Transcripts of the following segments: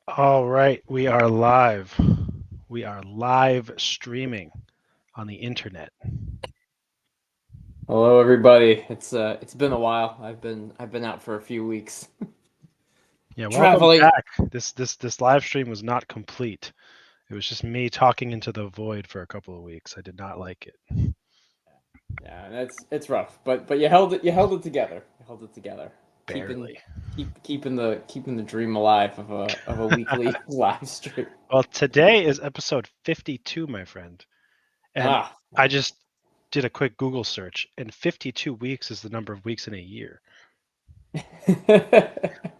All right, we are live. We are live streaming on the internet. Hello, everybody. It's been a while. I've been out for a few weeks Yeah, welcome traveling. back. This live stream was not complete. It was just me talking into the void for a couple of weeks. I did not like it. Yeah, and it's rough, but you held it together. You held it together, keeping Barely. keeping the dream alive of a weekly live stream. Well, today is episode 52, my friend. And Ah, I just did a quick Google search, and 52 weeks is the number of weeks in a year.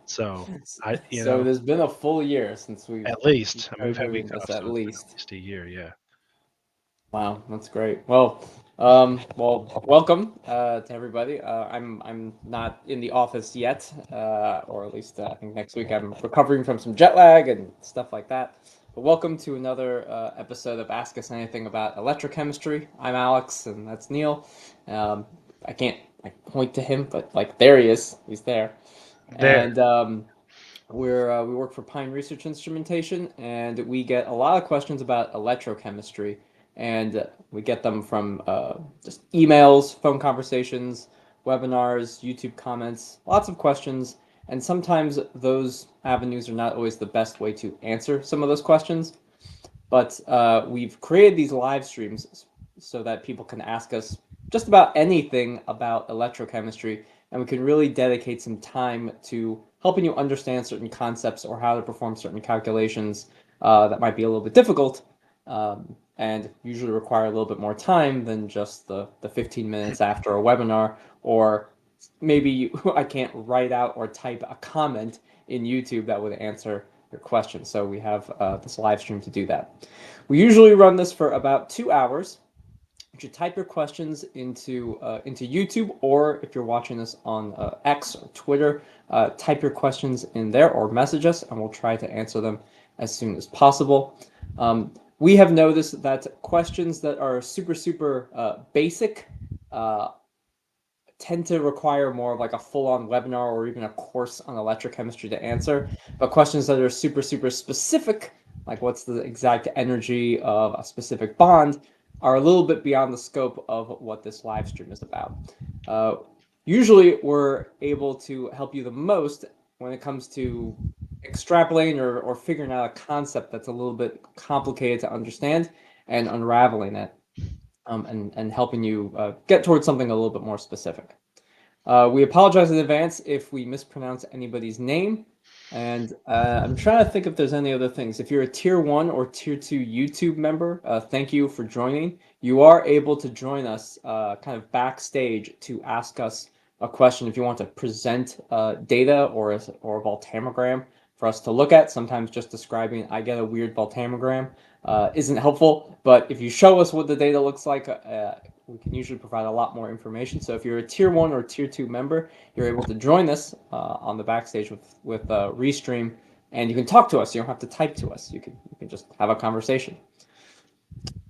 So, so there's been a full year since we at least, I mean, we've started had doing weeks this, off, at so it's been at least. least a year, yeah. Wow, that's great. Well, welcome to everybody. I'm not in the office yet, or at least I think next week I'm recovering from some jet lag and stuff like that. But welcome to another episode of Ask Us Anything About Electrochemistry. I'm Alex, and that's Neil. Um, I can't point to him, but there he is. He's there, There. and we work for Pine Research Instrumentation, and we get a lot of questions about electrochemistry, and we get them from just emails, phone conversations, webinars, YouTube comments, lots of questions, and sometimes those avenues are not always the best way to answer some of those questions. But we've created these live streams so that people can ask us just about anything about electrochemistry, and we can really dedicate some time to helping you understand certain concepts or how to perform certain calculations that might be a little bit difficult and usually require a little bit more time than just the 15 minutes after a webinar, or maybe I can't write out or type a comment in YouTube that would answer your question. So we have this live stream to do that. We usually run this for about 2 hours. You should type your questions into YouTube, or if you're watching this on X or Twitter, type your questions in there or message us, and we'll try to answer them as soon as possible. We have noticed that questions that are super basic uh, tend to require more of like a full-on webinar or even a course on electrochemistry to answer. But questions that are super specific, like what's the exact energy of a specific bond, are a little bit beyond the scope of what this live stream is about. Uh, Usually, we're able to help you the most when it comes to extrapolating or figuring out a concept that's a little bit complicated to understand and unraveling it, and helping you get towards something a little bit more specific. We apologize in advance if we mispronounce anybody's name. And I'm trying to think if there's any other things. If you're a tier 1 or tier 2 YouTube member, thank you for joining. You are able to join us kind of backstage to ask us a question if you want to present data or a voltammogram for us to look at. Sometimes just describing, I get a weird voltammogram, isn't helpful. But if you show us what the data looks like, we can usually provide a lot more information. So if you're a tier 1 or tier 2 member, you're able to join us on the backstage with Restream, and you can talk to us. You don't have to type to us. You can just have a conversation.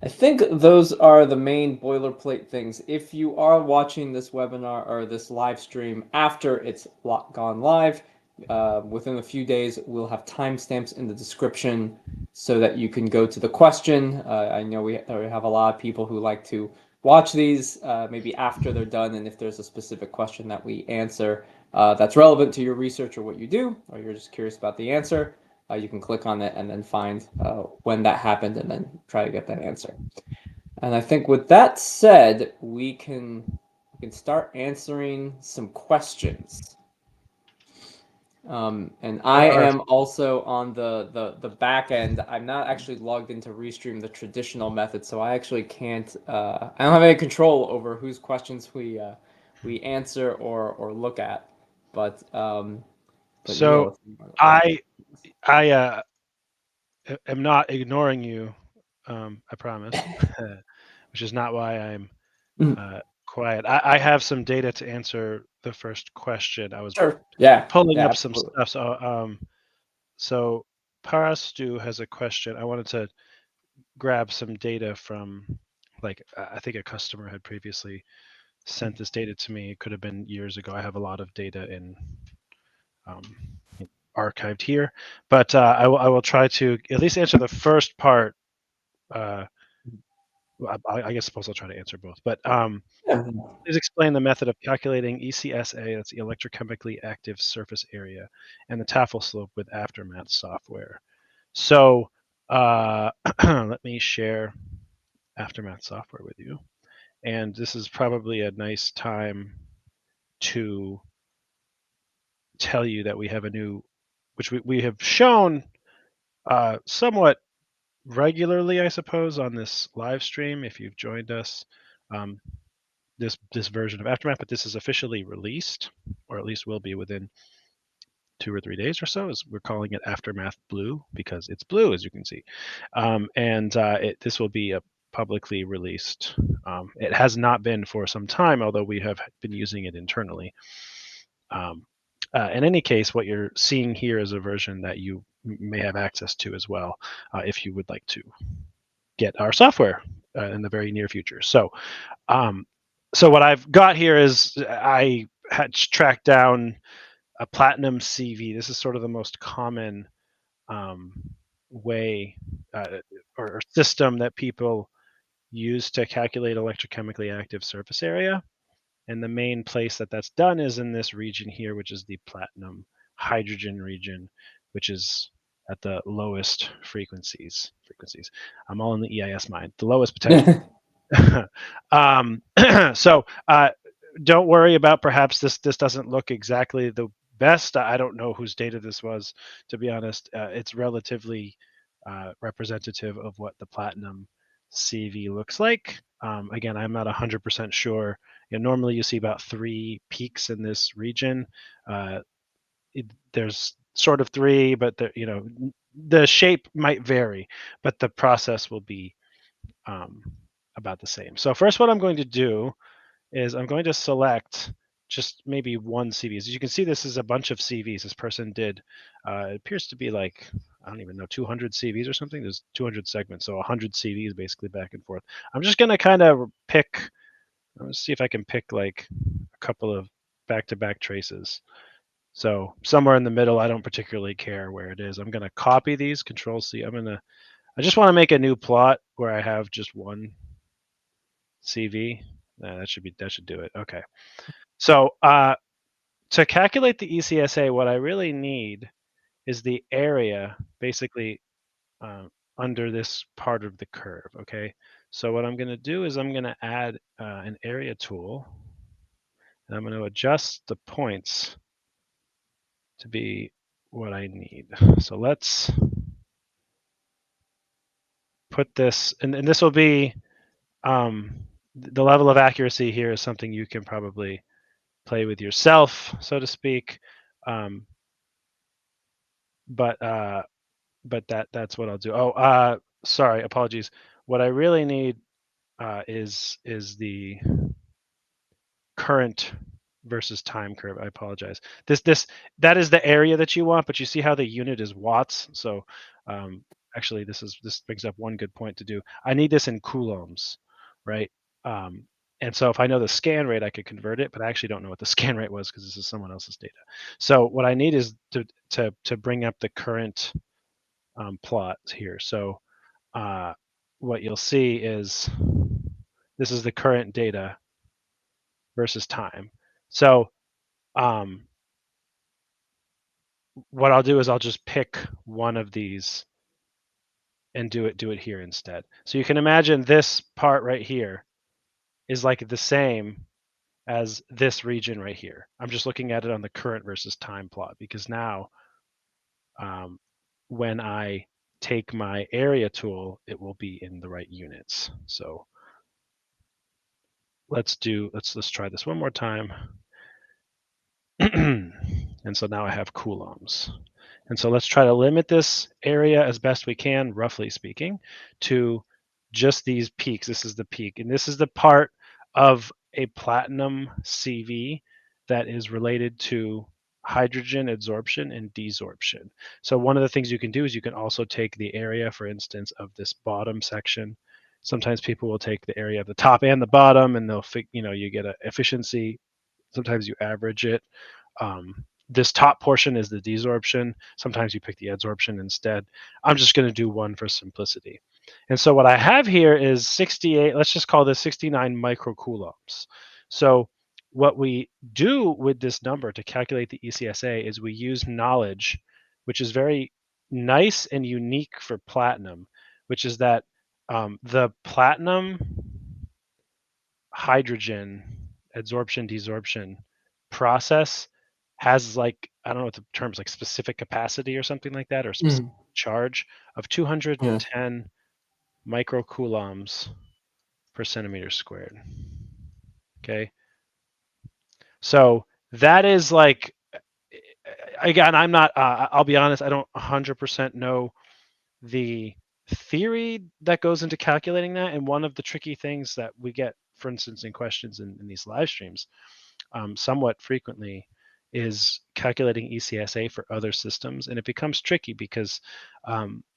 I think those are the main boilerplate things. If you are watching this webinar or this live stream after it's gone live, within a few days, we'll have timestamps in the description so that you can go to the question. I know we have a lot of people who like to watch these maybe after they're done, and if there's a specific question that we answer that's relevant to your research or what you do, or you're just curious about the answer, you can click on it and then find when that happened and then try to get that answer. And I think with that said, we can start answering some questions. And I There are. am also on the back end. I'm not actually logged into Restream the traditional method, so I actually can't. I don't have any control over whose questions we answer or look at. But So Neil, I I am not ignoring you. I promise, which is not why I'm quiet. I have some data to answer the first question. I was sure, yeah, pulling yeah, up some absolutely. stuff. So Parastu has a question. I wanted to grab some data from, like, I think a customer had previously sent this data to me. It could have been years ago. I have a lot of data in um, archived here. But I will try to at least answer the first part. I suppose I'll try to answer both. But Yeah. please explain the method of calculating ECSA, that's the electrochemically active surface area, and the Tafel slope with Aftermath software. So let me share Aftermath software with you. And this is probably a nice time to tell you that we have a new, which we have shown somewhat regularly, I suppose, on this live stream if you've joined us. This version of Aftermath, but this is officially released, or at least will be within 2 or 3 days or so. As we're calling it Aftermath Blue because it's blue, as you can see, and this will be a publicly released. It has not been for some time, although we have been using it internally. In any case, what you're seeing here is a version that you may have access to as well, if you would like to get our software in the very near future. So what I've got here is I had tracked down a platinum CV. This is sort of the most common way or system that people use to calculate electrochemically active surface area. And the main place that that's done is in this region here, which is the platinum hydrogen region, which is at the lowest frequencies. I'm all in the EIS mind. The lowest potential. So don't worry about perhaps this doesn't look exactly the best. I don't know whose data this was, to be honest. It's relatively representative of what the platinum CV looks like. Again, I'm not 100% sure. Normally you see about 3 peaks in this region. There's sort of 3, but the shape might vary, but the process will be about the same. So first, what I'm going to do is I'm going to select just maybe one CV. As you can see, this is a bunch of CVs this person did. It appears to be like, I don't even know, 200 CVs or something. There's 200 segments, so 100 CVs basically back and forth. I'm just going to kind of pick, let's see if I can pick like a couple of back-to-back traces. So somewhere in the middle, I don't particularly care where it is. I'm going to copy these, Control C. I just want to make a new plot where I have just one CV. That should do it. Okay. So to calculate the ECSA, what I really need is the area basically under this part of the curve. Okay. So what I'm going to do is I'm going to add an area tool, and I'm going to adjust the points to be what I need. So let's put this, and this will be the level of accuracy here is something you can probably play with yourself, so to speak. But that's what I'll do. Oh, sorry, apologies. What I really need is the current versus time curve. I apologize. That is the area that you want, but you see how the unit is watts. So actually, this brings up one good point to do. I need this in coulombs, right? And so if I know the scan rate, I could convert it, but I actually don't know what the scan rate was because this is someone else's data. So what I need is to bring up the current plot here. So what you'll see is this is the current data versus time. So what I'll do is I'll just pick one of these and do it here instead. So you can imagine this part right here is like the same as this region right here. I'm just looking at it on the current versus time plot because now when I take my area tool, it will be in the right units. So let's try this one more time. And so now I have coulombs. And so let's try to limit this area as best we can, roughly speaking, to just these peaks. This is the peak. And this is the part of a platinum CV that is related to hydrogen adsorption and desorption. So one of the things you can do is you can also take the area, for instance, of this bottom section. Sometimes people will take the area of the top and the bottom, and they'll, you get an efficiency. Sometimes you average it. this top portion is the desorption. Sometimes you pick the adsorption instead. I'm just going to do one for simplicity. And so what I have here is 68, let's just call this 69 microcoulombs. So what we do with this number to calculate the ECSA is we use knowledge, which is very nice and unique for platinum, which is that the platinum hydrogen adsorption desorption process has, like, I don't know what the terms, like specific capacity or something like that, or specific charge of 210 microcoulombs per centimeter squared. Okay. So that is like, again, I'm not, I'll be honest, I don't 100% know the theory that goes into calculating that. And one of the tricky things that we get, for instance, in questions in these live streams, somewhat frequently, is calculating ECSA for other systems. And it becomes tricky because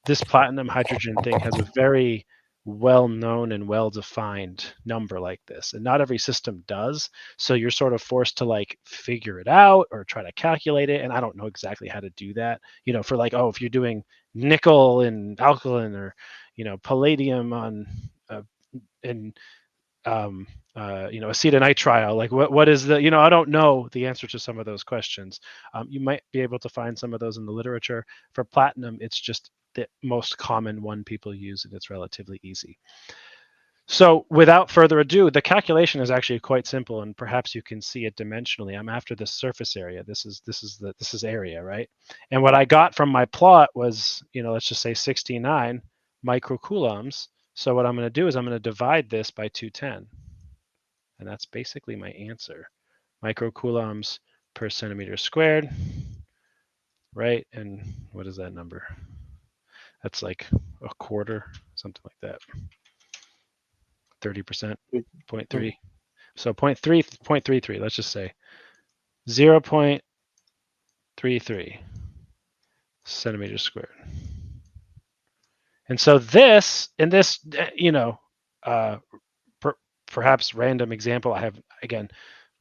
this platinum hydrogen thing has a very well-known and well-defined number like this, and not every system does. So you're sort of forced to like figure it out or try to calculate it. And I don't know exactly how to do that. You know, for like, oh, if you're doing nickel and alkaline, or, you know, palladium on and acetonitrile, like what is the, I don't know the answer to some of those questions. You might be able to find some of those in the literature. For platinum, it's just the most common one people use, and it's relatively easy. So without further ado, the calculation is actually quite simple, and perhaps you can see it dimensionally. I'm after the surface area. This is area, right? And what I got from my plot was, let's just say 69 microcoulombs. So what I'm going to do is I'm going to divide this by 210. And that's basically my answer. Microcoulombs per centimeter squared, right? And what is that number? That's like a quarter, something like that. 30%, 0.3. So 0.33, let's just say 0.33 centimeters squared. And so this, in this, perhaps random example I have, again,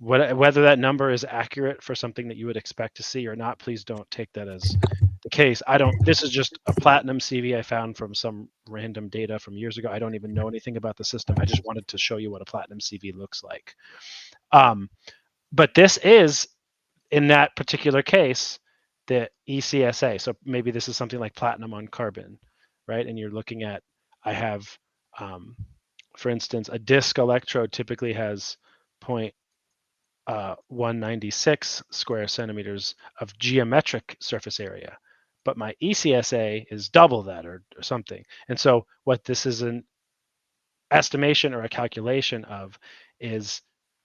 whether that number is accurate for something that you would expect to see or not, please don't take that as the case. This is just a platinum CV I found from some random data from years ago. I don't even know anything about the system. I just wanted to show you what a platinum CV looks like. But this is, in that particular case, the ECSA. So maybe this is something like platinum on carbon, right? And you're looking at, I have, for instance, a disc electrode typically has 0.196 square centimeters of geometric surface area, but my ECSA is double that, or something. And so what this is an estimation or a calculation of is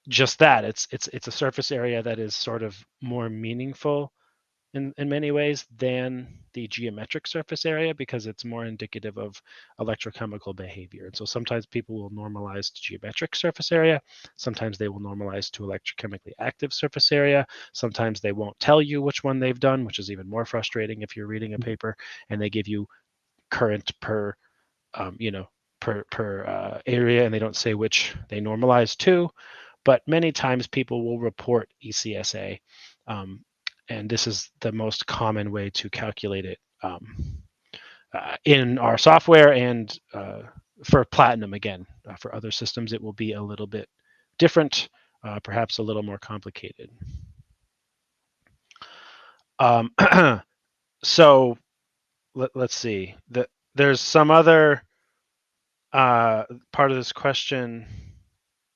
just that. It's a surface area that is sort of more meaningful in many ways than the geometric surface area, because it's more indicative of electrochemical behavior. And so sometimes people will normalize to geometric surface area. Sometimes they will normalize to electrochemically active surface area. Sometimes they won't tell you which one they've done, which is even more frustrating if you're reading a paper and they give you current per area, and they don't say which they normalize to. But many times people will report ECSA, and this is the most common way to calculate it in our software. And for platinum, again, for other systems, it will be a little bit different, perhaps a little more complicated. So let's see. There's some other part of this question.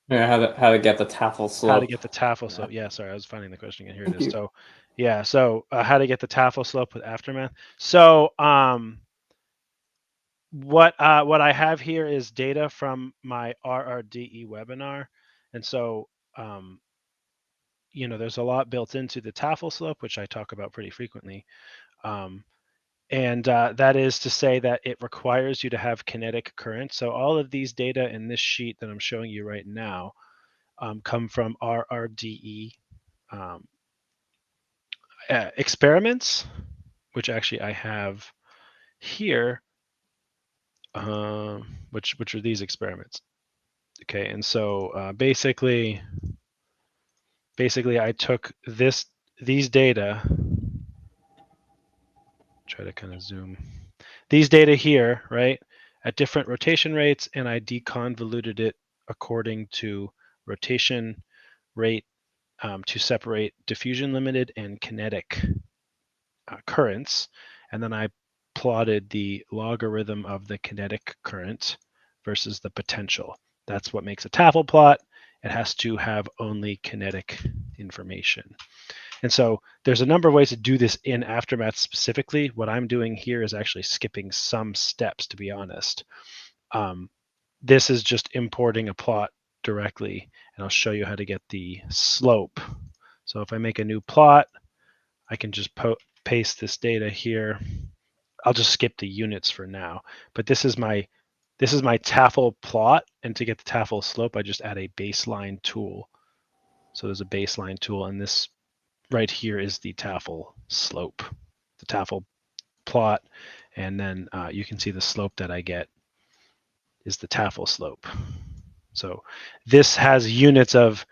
Yeah, how to get the Tafel slope. How to get the Tafel slope. Yeah, sorry, I was finding the question again. Here it is. So, yeah, so how to get the Tafel slope with aftermath. So, what I have here is data from my RRDE webinar, and so there's a lot built into the Tafel slope, which I talk about pretty frequently. And that is to say that it requires you to have kinetic current. So all of these data in this sheet that I'm showing you right now come from RRDE experiments, which actually I have here, which are these experiments. Okay, and so basically I took this these data, try to kind of zoom, these data here, right, at different rotation rates, and I deconvoluted it according to rotation rate to separate diffusion limited and kinetic currents. And then I plotted the logarithm of the kinetic current versus the potential. That's what makes a Tafel plot. It has to have only kinetic information. And so there's a number of ways to do this in Aftermath specifically. What I'm doing here is actually skipping some steps, to be honest. This is just importing a plot directly, and I'll show you how to get the slope. So if I make a new plot, I can just paste this data here. I'll just skip the units for now, but this is my Tafel plot, and to get the Tafel slope, I just add a baseline tool. So there's a baseline tool, and this right here is the Tafel slope, the Tafel plot, and then you can see the slope that I get is the Tafel slope. So this has units of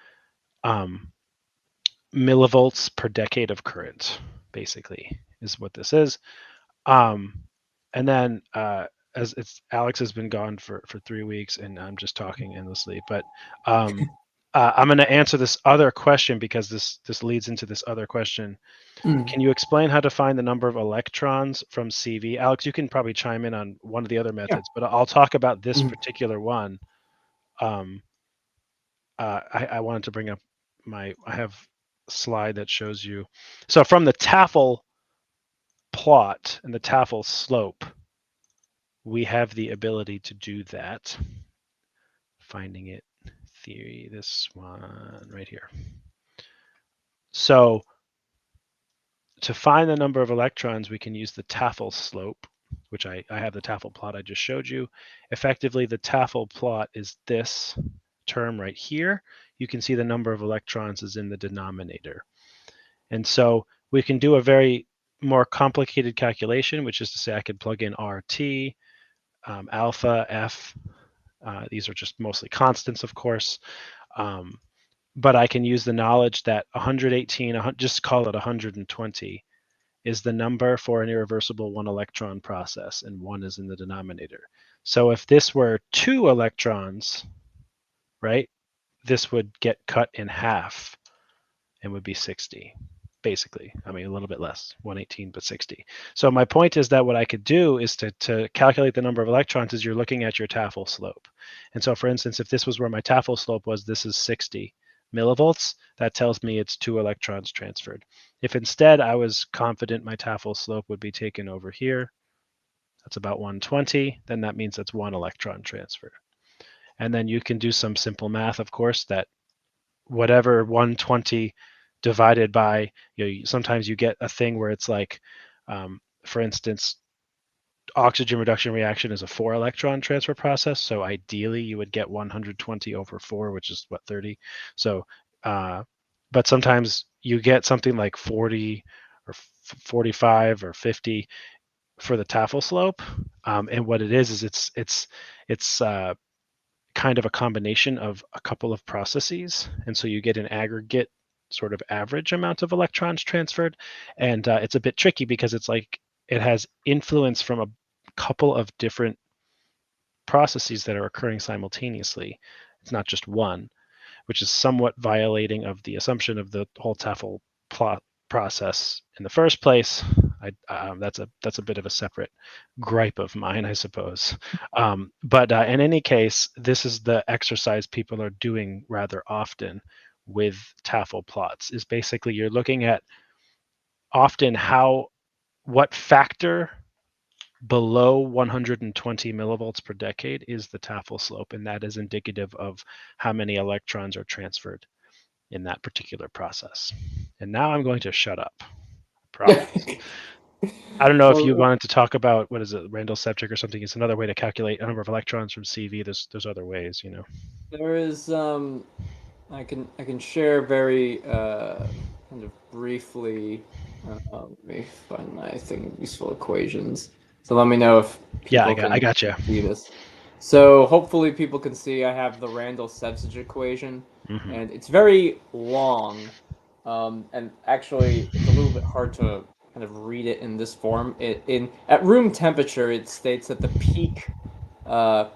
millivolts per decade of current, basically, is what this is. And then as Alex has been gone for 3 weeks, and I'm just talking endlessly, but I'm going to answer this other question because this leads into this other question. Can you explain how to find the number of electrons from CV? Alex, you can probably chime in on one of the other methods, but I'll talk about this particular one. I wanted to bring up I have a slide that shows you. So from the Tafel plot and the Tafel slope, we have the ability to do that. Finding it theory, this one right here. So to find the number of electrons, we can use the Tafel slope, which I have the Tafel plot I just showed you. Effectively, the Tafel plot is this term right here. You can see the number of electrons is in the denominator. And so we can do a very more complicated calculation, which is to say I could plug in RT, alpha, F. These are just mostly constants, of course. But I can use the knowledge that 118, just call it 120, is the number for an irreversible one electron process, and 1 is in the denominator. So if this were 2 electrons, right, this would get cut in half and would be 60, basically. I mean, a little bit less, 118, but 60. So my point is that what I could do is to calculate the number of electrons is you're looking at your Tafel slope. And so, for instance, if this was where my Tafel slope was, this is 60 millivolts, that tells me it's 2 electrons transferred. If instead I was confident my Tafel slope would be taken over here, that's about 120, then that means that's 1 electron transferred. And then you can do some simple math, of course, that whatever 120 divided by, sometimes you get a thing where it's like, for instance, oxygen reduction reaction is a 4 electron transfer process. So ideally you would get 120 over 4, which is what, 30. So, but sometimes you get something like 40 or 45 or 50 for the Tafel slope. And what it is it's kind of a combination of a couple of processes. And so you get an aggregate sort of average amount of electrons transferred. And it's a bit tricky because it's like it has influence from a couple of different processes that are occurring simultaneously. It's not just one, which is somewhat violating of the assumption of the whole Tafel plot process in the first place. That's a bit of a separate gripe of mine, I suppose. But in any case, this is the exercise people are doing rather often with Tafel plots. Is basically you're looking at often what factor below 120 millivolts per decade is the Tafel slope, and that is indicative of how many electrons are transferred in that particular process. And now I'm going to shut up. Promise. I don't know if you wanted to talk about, what is it, Randall-Septic or something. It's another way to calculate a number of electrons from CV. There's other ways, There is I can share very kind of briefly. Let me find my thing, useful equations. So let me know if people I got you. see this. So hopefully people can see I have the Randall-Septic equation, and it's very long. And actually, it's a little bit hard to kind of read it in this form. At room temperature, it states that the peak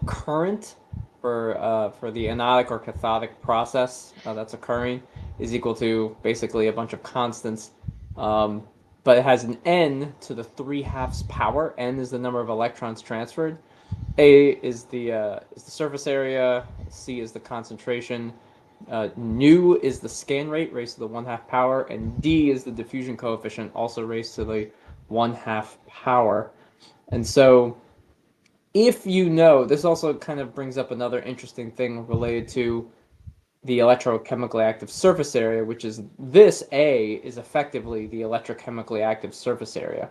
current for the anodic or cathodic process that's occurring is equal to basically a bunch of constants. But it has an n to the 3/2 power. N is the number of electrons transferred. A is the surface area. C is the concentration. Nu is the scan rate raised to the 1/2 power, and D is the diffusion coefficient, also raised to the 1/2 power. And so, if you know, this also kind of brings up another interesting thing related to the electrochemically active surface area, which is this A is effectively the electrochemically active surface area.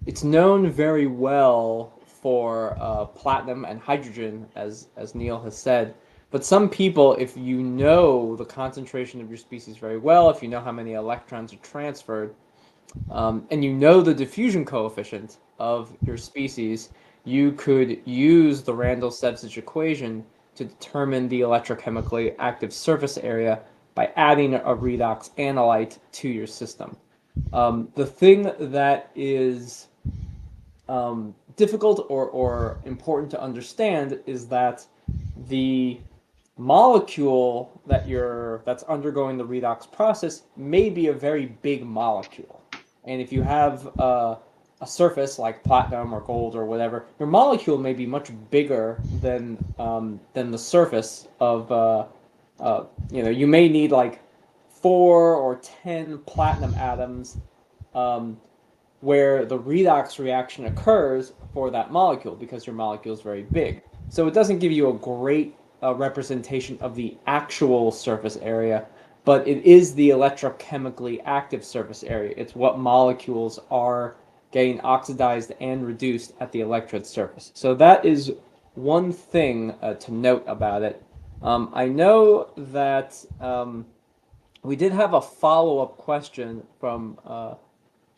It's known very well for platinum and hydrogen, as Neil has said. But some people, if you know the concentration of your species very well, if you know how many electrons are transferred, and you know the diffusion coefficient of your species, you could use the Randall-Sebzich equation to determine the electrochemically active surface area by adding a redox analyte to your system. The thing that is difficult or important to understand is that the molecule that's undergoing the redox process may be a very big molecule. And if you have a surface like platinum or gold or whatever, your molecule may be much bigger than the surface of you may need like 4 or 10 platinum atoms where the redox reaction occurs for that molecule because your molecule is very big. So it doesn't give you a great representation of the actual surface area, but it is the electrochemically active surface area. It's what molecules are getting oxidized and reduced at the electrode surface. So that is one thing to note about it. I know that we did have a follow-up question from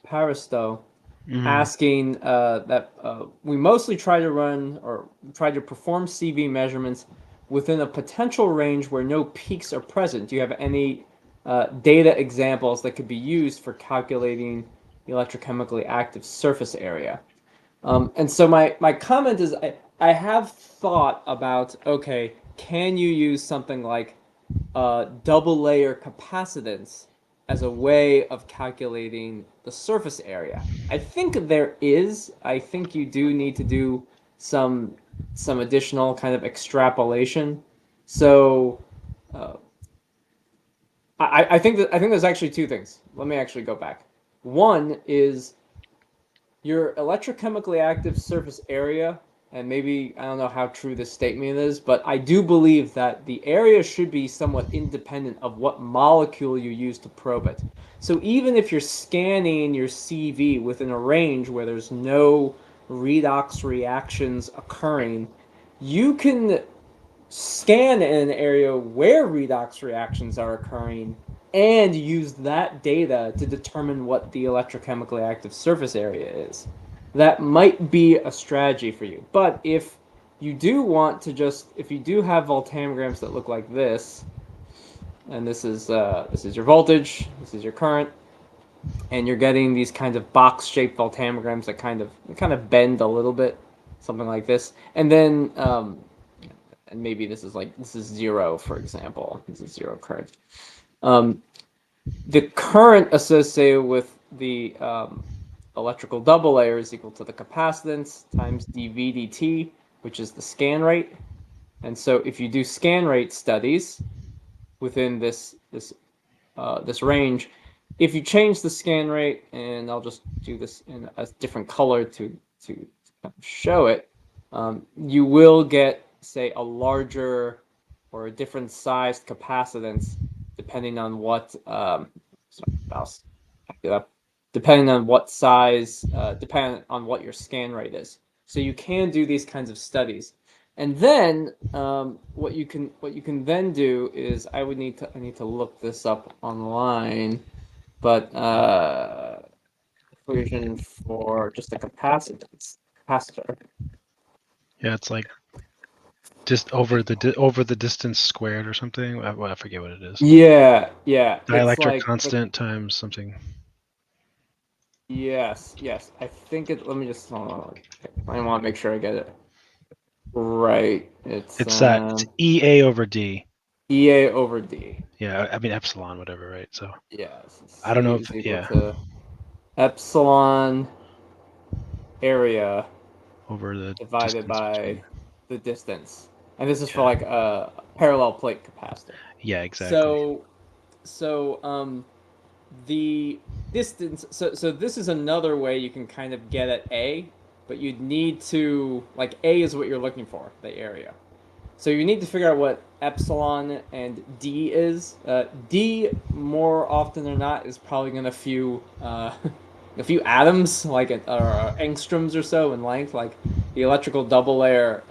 Paristo asking that we mostly try to run or try to perform CV measurements within a potential range where no peaks are present. Do you have any data examples that could be used for calculating the electrochemically active surface area? And so my comment is I have thought about, okay, can you use something like double layer capacitance as a way of calculating the surface area? I think there is. I think you do need to do some additional kind of extrapolation. So I think there's actually two things. Let me actually go back. One is your electrochemically active surface area, and maybe I don't know how true this statement is, but I do believe that the area should be somewhat independent of what molecule you use to probe it. So even if you're scanning your CV within a range where there's no redox reactions occurring, you can scan in an area where redox reactions are occurring and use that data to determine what the electrochemically active surface area is. That might be a strategy for you. But if you do want to if you do have voltammograms that look like this, and this is your voltage, this is your current, and you're getting these kind of box-shaped voltammograms that kind of bend a little bit, something like this, and then and maybe this is 0, for example. This is 0 current. The current associated with the electrical double layer is equal to the capacitance times dV dt, which is the scan rate. And so if you do scan rate studies within this range, if you change the scan rate, and I'll just do this in a different color to show it, you will get, say, a larger or a different sized capacitance depending on what depending on what size, depending on what your scan rate is. So you can do these kinds of studies. And then what you can then do is I need to look this up online, but equation for just a capacitor. Yeah, it's like Just over the distance squared or something. I forget what it is. Yeah, yeah. It's Dielectric like constant times something. yes, yes. I think it. Let me just. Hold on. I want to make sure I get it right. It's It's EA over D. EA over D. Yeah, I mean epsilon, whatever, right? So Yes. I don't C know is if equal to epsilon area over the divided distance by between. the distance, and this is for Yeah, like a parallel plate capacitor. yeah, exactly. So the distance. So this is another way you can kind of get at A, but you'd need to like A is what you're looking for, the area. So you need to figure out what epsilon and D is. D more often than not is probably going to a few atoms, like angstroms or so in length. Like the electrical double layer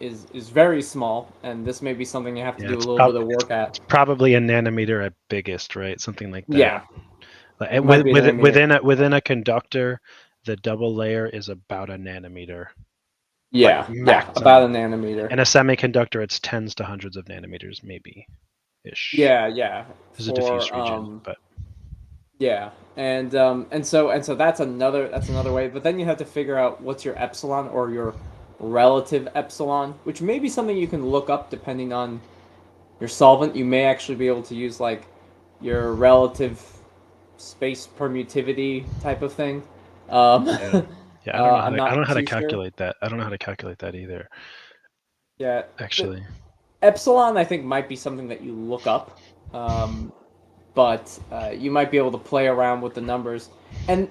is very small, and this may be something you have to Yeah, do a little bit of work it's at. probably a nanometer at biggest, right? Something like that. Yeah, Like, might be a nanometer. within a conductor, the double layer is about a nanometer, like Yeah, about a maximum. nanometer. In a semiconductor, it's tens to hundreds of nanometers, maybe ish. Yeah, There's a diffuse for region, but yeah, and so that's another way. But then you have to figure out what's your epsilon or your relative epsilon, which may be something you can look up depending on your solvent. You may actually be able to use like your relative space permittivity type of thing. yeah, yeah. I don't know I'm I don't not know how to too sure. calculate that. I don't know how to calculate that either. Yeah, the Actually, epsilon I think might be something that you look up. Um, but you might be able to play around with the numbers, and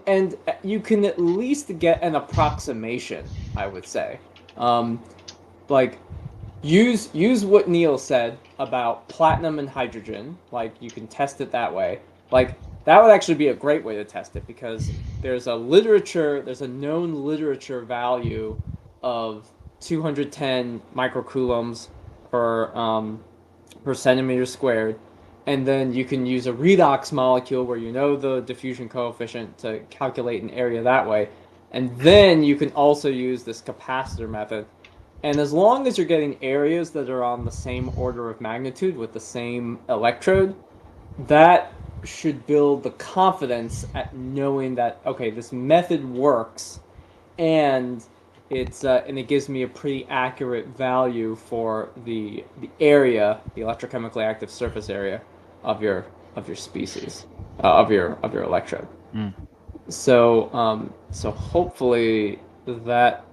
you can at least get an approximation. I would say, um, like use what Neil said about platinum and hydrogen. Like you can test it that way. Like that would actually be a great way to test it because there's a known literature value of 210 microcoulombs per centimeter squared. And then you can use a redox molecule where you know the diffusion coefficient to calculate an area that way. And then you can also use this capacitor method. And as long as you're getting areas that are on the same order of magnitude with the same electrode, that should build the confidence at knowing that, okay, this method works and it gives me a pretty accurate value for the area, the electrochemically active surface area of your species, of your electrode. mm. So hopefully that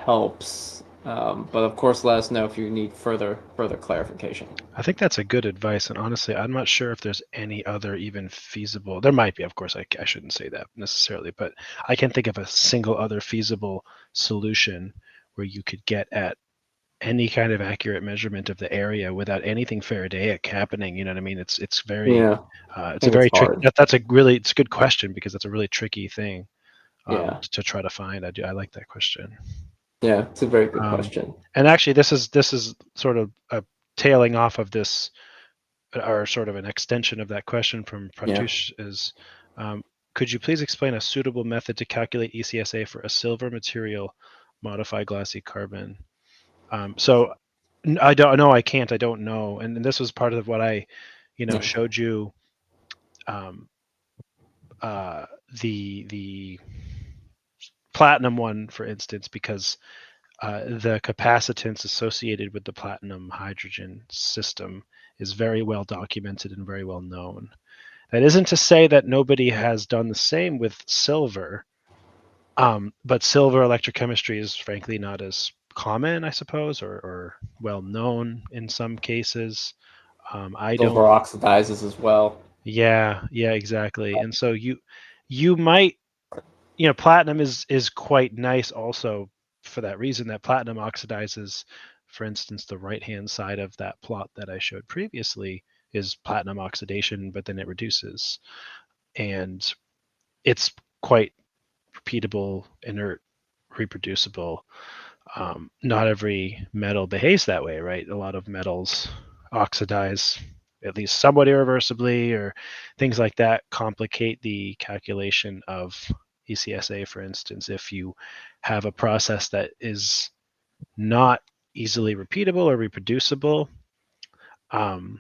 helps. But of course, let us know if you need further clarification. I think that's a good advice. And honestly, I'm not sure if there's any other even feasible. There might be, of course. I shouldn't say that necessarily, but I can't think of a single other feasible solution where you could get at any kind of accurate measurement of the area without anything Faradaic happening. You know what I mean? It's very Yeah, I it's a think it's very tricky. hard. It's a good question because that's a really tricky thing Yeah, to try to find. I like that question. yeah, it's a very good Um, question. and actually, this is sort of a tailing off of this, or sort of an extension of that question from Yeah. Pratush is, um, could you please explain a suitable method to calculate ECSA for a silver material modified glassy carbon? So I don't know. I can't. I don't know. And this was part of what I, Yeah. showed you. Um, uh, the platinum one, for instance, because the capacitance associated with the platinum hydrogen system is very well documented and very well known. That isn't to say that nobody has done the same with silver, but silver electrochemistry is frankly not as common, I suppose, or well known in some cases. I Silver don't. oxidizes as well. Yeah, exactly. And so you might, platinum is quite nice also for that reason, that platinum oxidizes. For instance, the right hand side of that plot that I showed previously is platinum oxidation, but then it reduces, and it's quite repeatable, inert, reproducible. Not every metal behaves that way, right? A lot of metals oxidize at least somewhat irreversibly, or things like that complicate the calculation of ECSA, for instance. If you have a process that is not easily repeatable or reproducible. And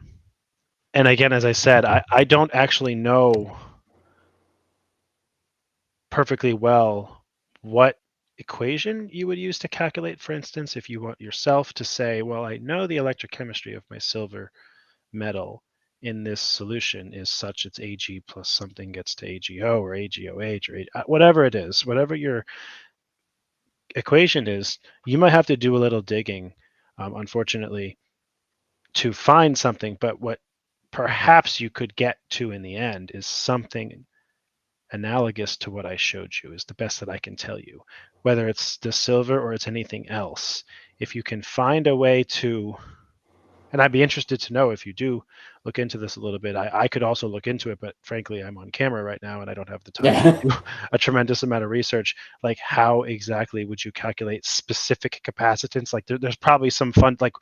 again, as I said, I don't actually know perfectly well what equation you would use to calculate. For instance, if you want yourself to say, well, I know the electrochemistry of my silver metal in this solution is such it's Ag plus something gets to AgO or AgOH or whatever it is, whatever your equation is, you might have to do a little digging, unfortunately, to find something. But what perhaps you could get to in the end is something analogous to what I showed you, is the best that I can tell you. Whether it's the silver or it's anything else, if you can find a way to, and I'd be interested to know if you do look into this a little bit. I could also look into it, but frankly, I'm on camera right now and I don't have the time to do a tremendous amount of research. Like, how exactly would you calculate specific capacitance? Like, there's probably some fun, like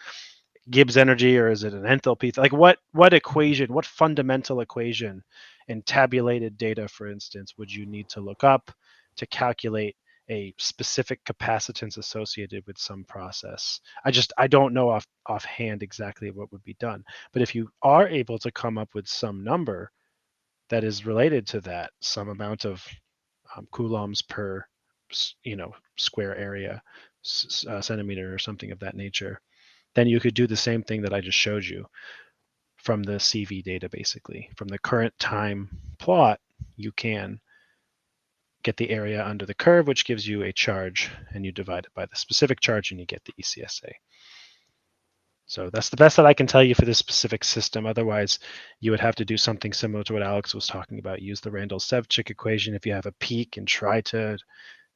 Gibbs energy, or is it an enthalpy? Like, what equation, what fundamental equation in tabulated data, for instance, would you need to look up to calculate a specific capacitance associated with some process? I don't know offhand exactly what would be done. But if you are able to come up with some number that is related to that, some amount of coulombs per square area, centimeter or something of that nature, then you could do the same thing that I just showed you from the CV data. Basically, from the current time plot, you can get the area under the curve, which gives you a charge, and you divide it by the specific charge and you get the ECSA. So that's the best that I can tell you for this specific system. Otherwise, you would have to do something similar to what Alex was talking about. Use the Randall-Sevchik equation if you have a peak and try to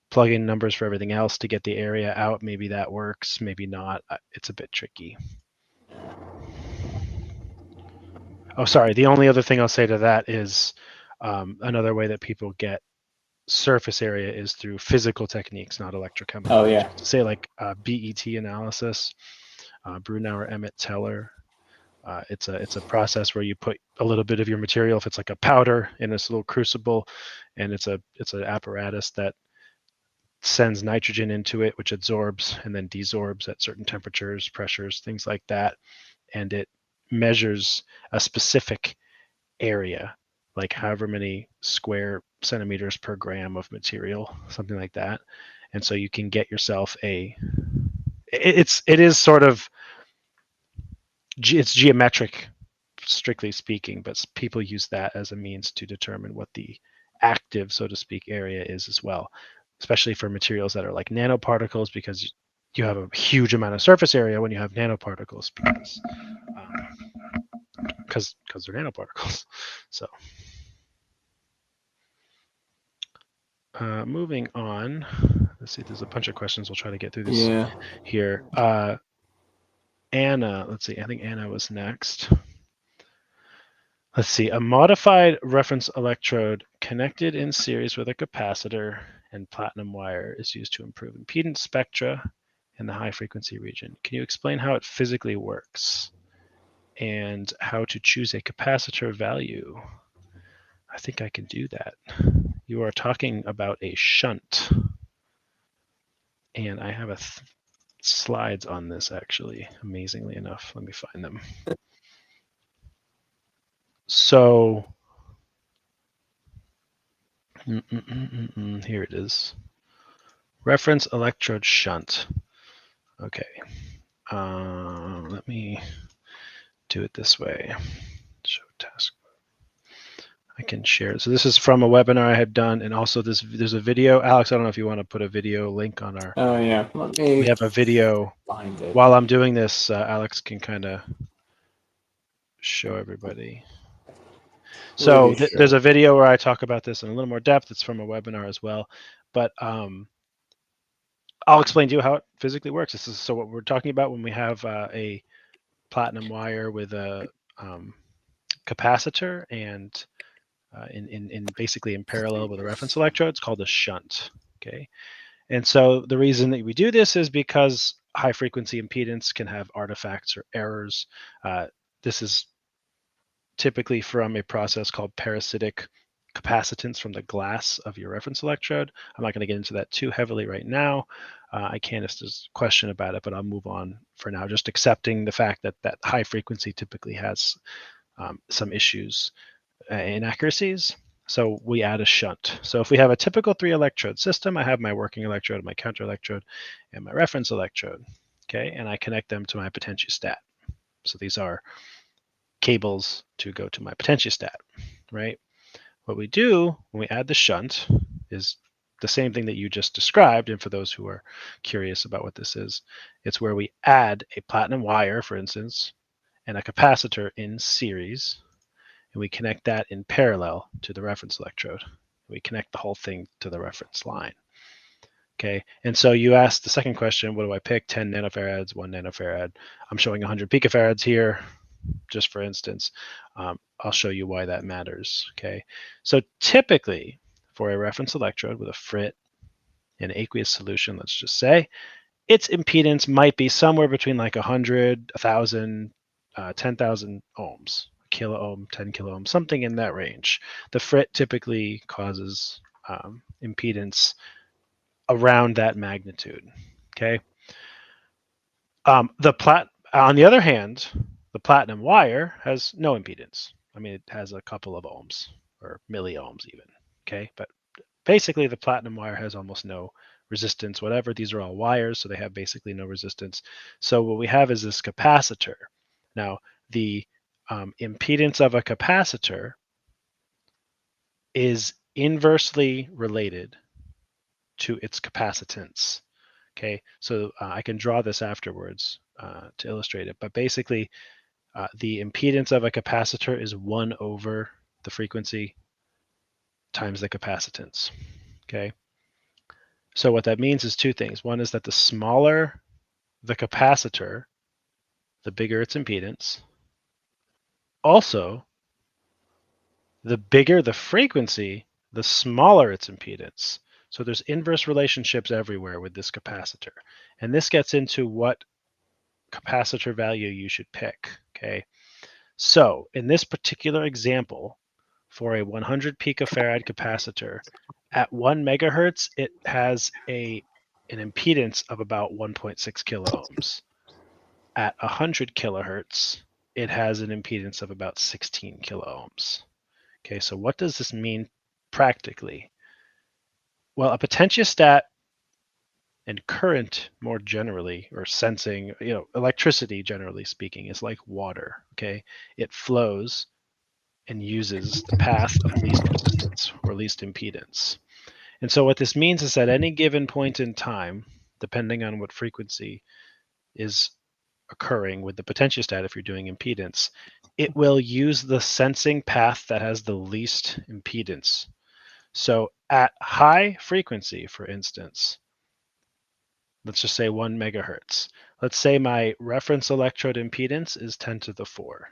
plug in numbers for everything else to get the area out. Maybe that works, maybe not. It's a bit tricky. Oh, sorry. The only other thing I'll say to that is another way that people get surface area is through physical techniques, not electrochemical. Oh, yeah. Say like BET analysis, Brunauer, Emmett, Teller. It's a process where you put a little bit of your material, if it's like a powder, in this little crucible, and it's an apparatus that sends nitrogen into it, which absorbs and then desorbs at certain temperatures, pressures, things like that, and it measures a specific area, like however many square centimeters per gram of material, something like that. And so you can get yourself it is sort of, it's geometric, strictly speaking, but people use that as a means to determine what the active, so to speak, area is as well, especially for materials that are like nanoparticles, because you have a huge amount of surface area when you have nanoparticles, because they're nanoparticles. So moving on, let's see, there's a bunch of questions. We'll try to get through this here. Anna, let's see, I think Anna was next. Let's see, a modified reference electrode connected in series with a capacitor and platinum wire is used to improve impedance spectra in the high frequency region. Can you explain how it physically works and how to choose a capacitor value? I think I can do that. You are talking about a shunt, and I have slides on this, actually, amazingly enough. Let me find them. So here it is. Reference electrode shunt. Okay. Let me do it this way. Show task. I can share. So this is from a webinar I had done, and also there's a video. Alex, I don't know if you want to put a video link on our. Oh yeah. We have a video. Find it. While I'm doing this, Alex can kind of show everybody. So there's a video where I talk about this in a little more depth. It's from a webinar as well, but I'll explain to you how it physically works. This is so what we're talking about when we have a platinum wire with a capacitor and in basically in parallel with a reference electrode. It's called a shunt. Okay, and so the reason that we do this is because high frequency impedance can have artifacts or errors. This is typically from a process called parasitic capacitance from the glass of your reference electrode. I'm not going to get into that too heavily right now, I can ask this question about it, but I'll move on for now, just accepting the fact that that high frequency typically has some issues, inaccuracies. So we add a shunt. So if we have a typical 3-electrode system, I have my working electrode, my counter electrode, and my reference electrode, okay? And I connect them to my potentiostat. So these are cables to go to my potentiostat, right? What we do when we add the shunt is the same thing that you just described. And for those who are curious about what this is, it's where we add a platinum wire, for instance, and a capacitor in series, and we connect that in parallel to the reference electrode. We connect the whole thing to the reference line. Okay, and so you asked the second question, what do I pick? 10 nanofarads, 1 nanofarad. I'm showing 100 picofarads here, just for instance. I'll show you why that matters. Okay, so typically for a reference electrode with a frit and aqueous solution, let's just say, its impedance might be somewhere between like 100, 1,000, 10,000 ohms, kilo ohm, 10 kilo ohm, something in that range. The frit typically causes impedance around that magnitude. Okay. On the other hand, the platinum wire has no impedance. I mean, it has a couple of ohms or milliohms even. Okay, but basically the platinum wire has almost no resistance, whatever. These are all wires, so they have basically no resistance. So what we have is this capacitor. Now, the impedance of a capacitor is inversely related to its capacitance. Okay, so I can draw this afterwards to illustrate it, but basically the impedance of a capacitor is 1 over the frequency times the capacitance. Okay, so what that means is two things. One is that the smaller the capacitor, the bigger its impedance. Also, the bigger the frequency, the smaller its impedance. So there's inverse relationships everywhere with this capacitor. And this gets into what capacitor value you should pick, okay? So in this particular example, for a 100 picofarad capacitor, at 1 megahertz, it has an impedance of about 1.6 kilo ohms. At 100 kilohertz, it has an impedance of about 16 kilo ohms. Okay, so what does this mean practically? Well, a potentiostat and current more generally, or sensing, electricity generally speaking, is like water. Okay, it flows and uses the path of least resistance or least impedance. And so what this means is at any given point in time, depending on what frequency is occurring with the potentiostat, if you're doing impedance, it will use the sensing path that has the least impedance. So at high frequency, for instance, let's just say 1 megahertz. Let's say my reference electrode impedance is 10 to the 4.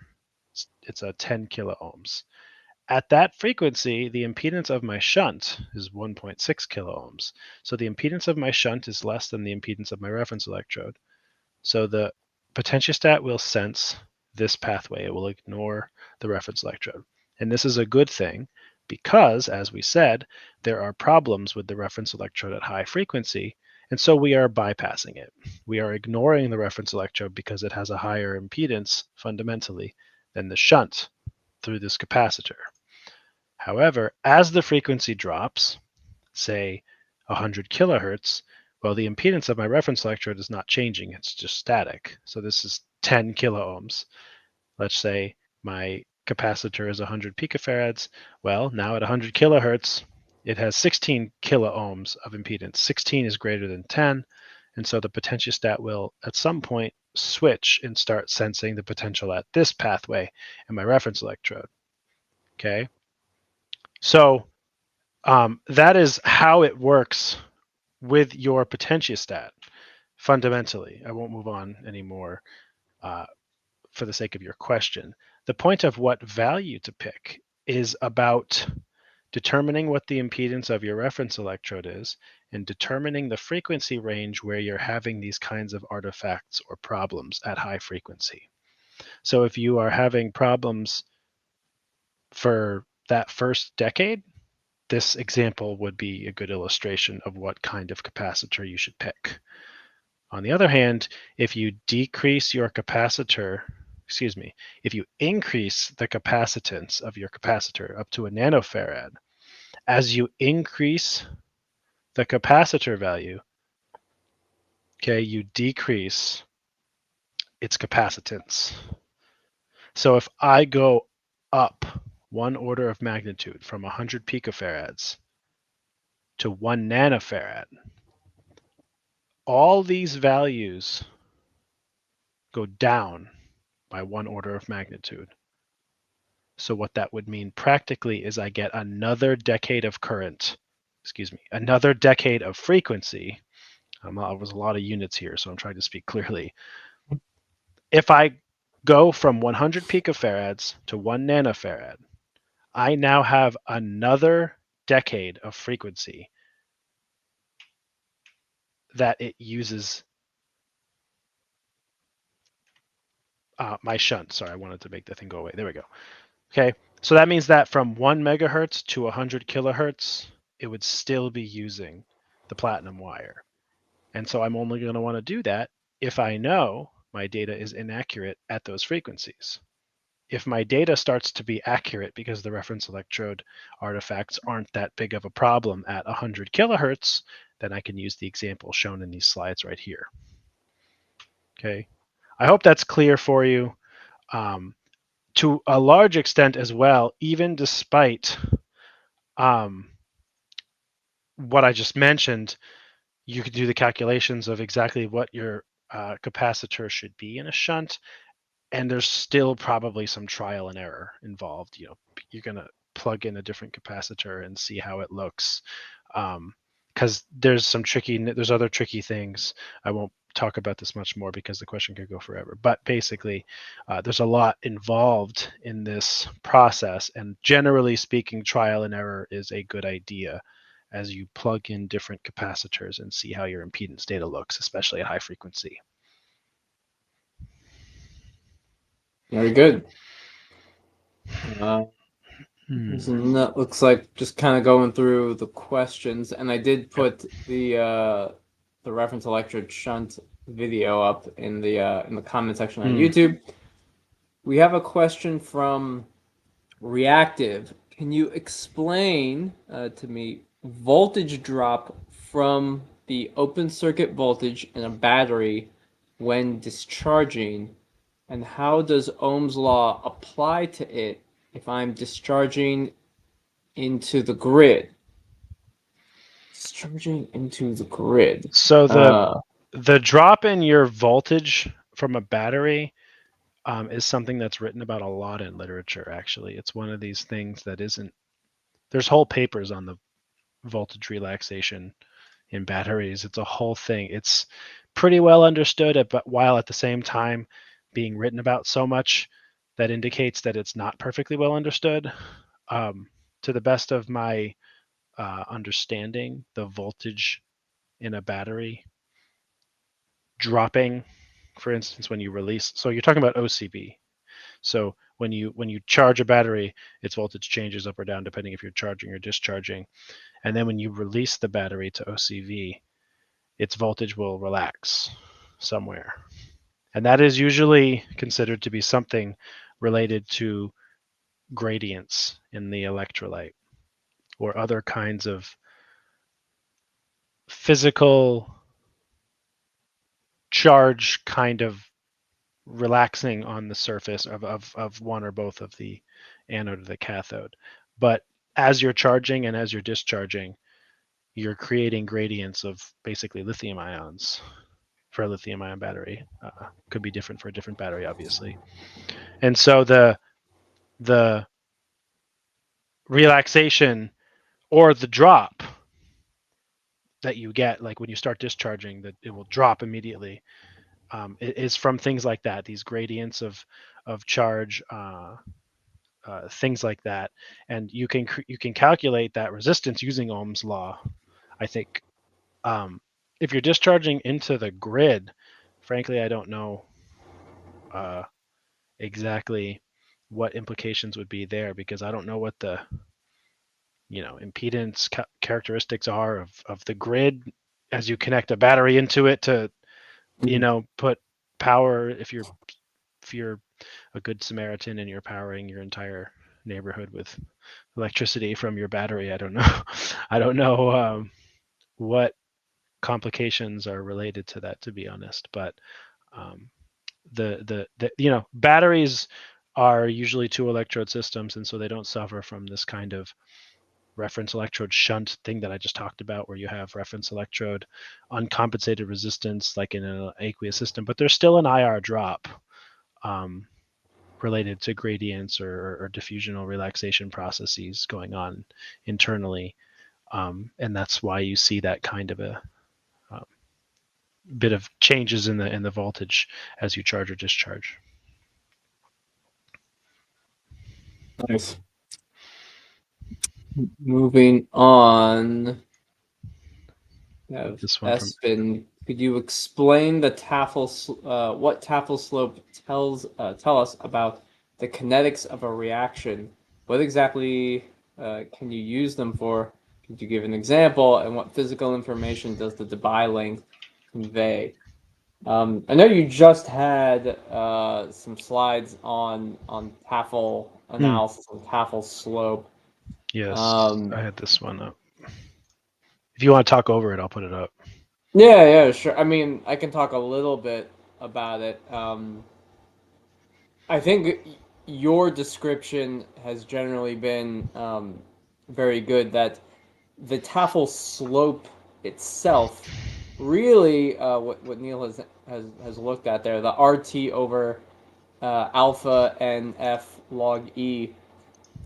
It's a 10 kilo ohms. At that frequency, the impedance of my shunt is 1.6 kilo ohms. So the impedance of my shunt is less than the impedance of my reference electrode. So the potentiostat will sense this pathway. It will ignore the reference electrode. And this is a good thing because, as we said, there are problems with the reference electrode at high frequency. And so we are bypassing it. We are ignoring the reference electrode because it has a higher impedance fundamentally than the shunt through this capacitor. However, as the frequency drops, say 100 kilohertz, well, the impedance of my reference electrode is not changing, it's just static. So this is 10 kilo ohms. Let's say my capacitor is 100 picofarads. Well, now at 100 kilohertz, it has 16 kilo ohms of impedance. 16 is greater than 10, and so the potentiostat will at some point switch and start sensing the potential at this pathway in my reference electrode. Okay, so that is how it works with your potentiostat fundamentally. I won't move on anymore for the sake of your question. The point of what value to pick is about determining what the impedance of your reference electrode is and determining the frequency range where you're having these kinds of artifacts or problems at high frequency. So if you are having problems for that first decade, this example would be a good illustration of what kind of capacitor you should pick. On the other hand, if you decrease your capacitor, if you increase the capacitance of your capacitor up to a nanofarad, as you increase the capacitor value, okay, you decrease its capacitance. So if I go up 1 order of magnitude from 100 picofarads to 1 nanofarad, all these values go down by 1 order of magnitude. So what that would mean practically is I get another decade of current, another decade of frequency. There was a lot of units here, so I'm trying to speak clearly. If I go from 100 picofarads to 1 nanofarad, I now have another decade of frequency that it uses my shunt. Sorry, I wanted to make the thing go away. There we go. Okay, so that means that from 1 megahertz to 100 kilohertz, it would still be using the platinum wire. And so I'm only going to want to do that if I know my data is inaccurate at those frequencies. If my data starts to be accurate because the reference electrode artifacts aren't that big of a problem at 100 kilohertz, then I can use the example shown in these slides right here. Okay, I hope that's clear for you. To a large extent as well, even despite what I just mentioned, you could do the calculations of exactly what your capacitor should be in a shunt, and there's still probably some trial and error involved. You're going to plug in a different capacitor and see how it looks, because there's other tricky things. I won't talk about this much more because the question could go forever, but basically there's a lot involved in this process, and generally speaking, trial and error is a good idea as you plug in different capacitors and see how your impedance data looks, especially at high frequency. Very good. And that looks like just kind of going through the questions, and I did put the reference electrode shunt video up in the comment section on YouTube. We have a question from Reactive. Can you explain to me voltage drop from the open circuit voltage in a battery when discharging, and how does Ohm's law apply to it if I'm discharging into the grid? Discharging into the grid. So the drop in your voltage from a battery is something that's written about a lot in literature, actually. It's one of these things that isn't... There's whole papers on the voltage relaxation in batteries. It's a whole thing. It's pretty well understood, but while at the same time being written about so much, that indicates that it's not perfectly well understood. To the best of my understanding, the voltage in a battery dropping, for instance, when you release, so you're talking about OCB. So when you charge a battery, its voltage changes up or down depending if you're charging or discharging. And then when you release the battery to OCV, its voltage will relax somewhere. And that is usually considered to be something related to gradients in the electrolyte or other kinds of physical charge kind of relaxing on the surface of one or both of the anode or the cathode. But as you're charging and as you're discharging, you're creating gradients of basically lithium ions for a lithium ion battery. Could be different for a different battery, obviously. And so the relaxation or the drop that you get, like when you start discharging, that it will drop immediately, is from things like that, these gradients of charge, things like that. And you can calculate that resistance using Ohm's law. I think if you're discharging into the grid, frankly, I don't know exactly what implications would be there, because I don't know what the impedance characteristics are of the grid as you connect a battery into it to you know, put power if you're a good Samaritan and you're powering your entire neighborhood with electricity from your battery. I don't know. I don't know what complications are related to that, to be honest. But um, the you know, batteries are usually two electrode systems, and so they don't suffer from this kind of reference electrode shunt thing that I just talked about, where you have reference electrode uncompensated resistance like in an aqueous system, but there's still an IR drop um, related to gradients or diffusional relaxation processes going on internally, and that's why you see that kind of a bit of changes in the voltage as you charge or discharge. Nice. Moving on. This one from Espen, could you explain the Tafel, what Tafel slope tell us about the kinetics of a reaction? What exactly can you use them for? Could you give an example? And what physical information does the Debye length convey? I know you just had some slides on Tafel analysis and Tafel slope. Yes, I had this one up. If you want to talk over it, I'll put it up. Yeah, sure. I mean, I can talk a little bit about it. I think your description has generally been very good. That the Tafel slope itself, really, what Neil has looked at there, the RT over alpha NF log E,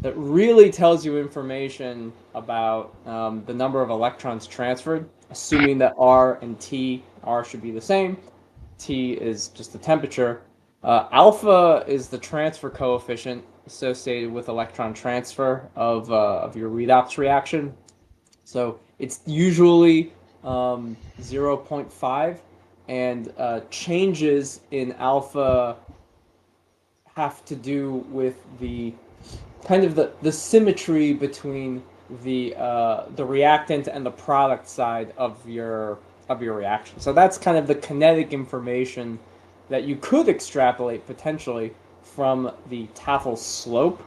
that really tells you information about the number of electrons transferred, assuming that R and T, R should be the same, T is just the temperature. Alpha is the transfer coefficient associated with electron transfer of your redox reaction. So it's usually 0.5, and changes in alpha have to do with the kind of the symmetry between the reactant and the product side of your reaction. So that's kind of the kinetic information that you could extrapolate potentially from the Tafel slope.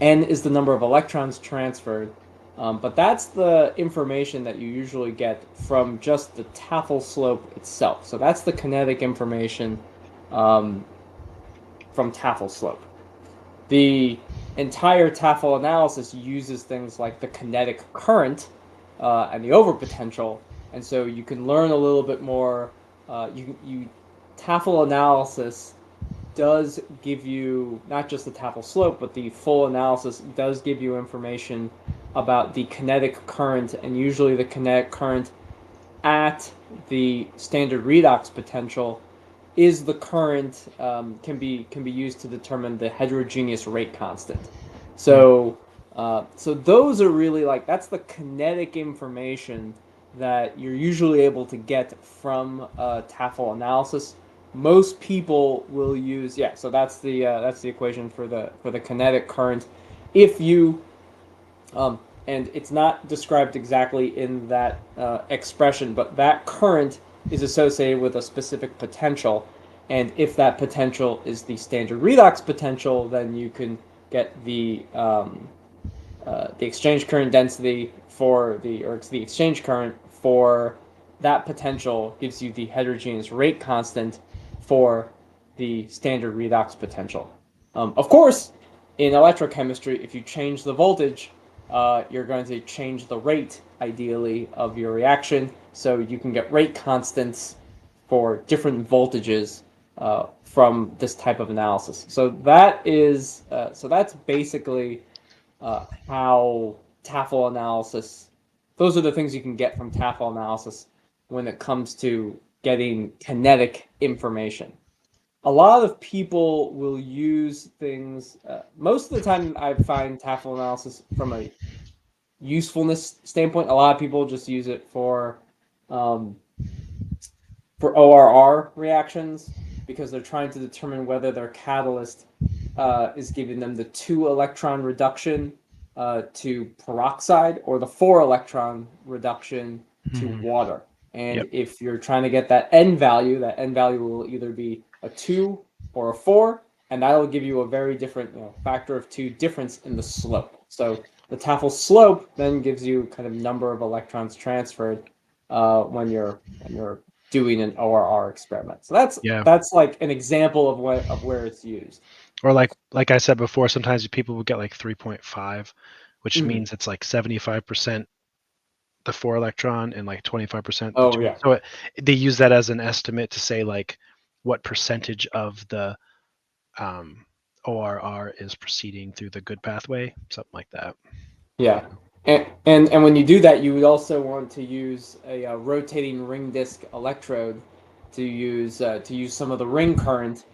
N is the number of electrons transferred, but that's the information that you usually get from just the Tafel slope itself. So that's the kinetic information from Tafel slope. The entire Tafel analysis uses things like the kinetic current and the overpotential, and so you can learn a little bit more. Tafel analysis does give you not just the Tafel slope, but the full analysis does give you information about the kinetic current, and usually the kinetic current at the standard redox potential is the current can be used to determine the heterogeneous rate constant. So so those are really like, that's the kinetic information that you're usually able to get from Tafel analysis. Most people will use, yeah. So that's the equation for the kinetic current. If you and it's not described exactly in that expression, but that current is associated with a specific potential, and if that potential is the standard redox potential, then you can get the exchange current density for it's the exchange current for that potential gives you the heterogeneous rate constant for the standard redox potential. Of course, in electrochemistry, if you change the voltage, you're going to change the rate, ideally, of your reaction, so you can get rate constants for different voltages from this type of analysis. So that's basically how Tafel analysis. Those are the things you can get from Tafel analysis when it comes to getting kinetic information. A lot of people will use things. Most of the time, I find Tafel analysis from a usefulness standpoint. A lot of people just use it for ORR reactions because they're trying to determine whether their catalyst is giving them the 2-electron reduction to peroxide or the 4-electron reduction to water. And if you're trying to get that n value will either be a 2 or a 4, and that'll give you a very different factor of 2 difference in the slope. So the Tafel slope then gives you kind of number of electrons transferred when you're doing an ORR experiment. So that's like an example of where it's used. Or like I said before, sometimes people will get like 3.5, which means it's like 75% the 4 electron and like 25% the 2. So they use that as an estimate to say like what percentage of the ORR is proceeding through the good pathway, something like that. Yeah. And when you do that, you would also want to use a rotating ring disc electrode to use some of the ring current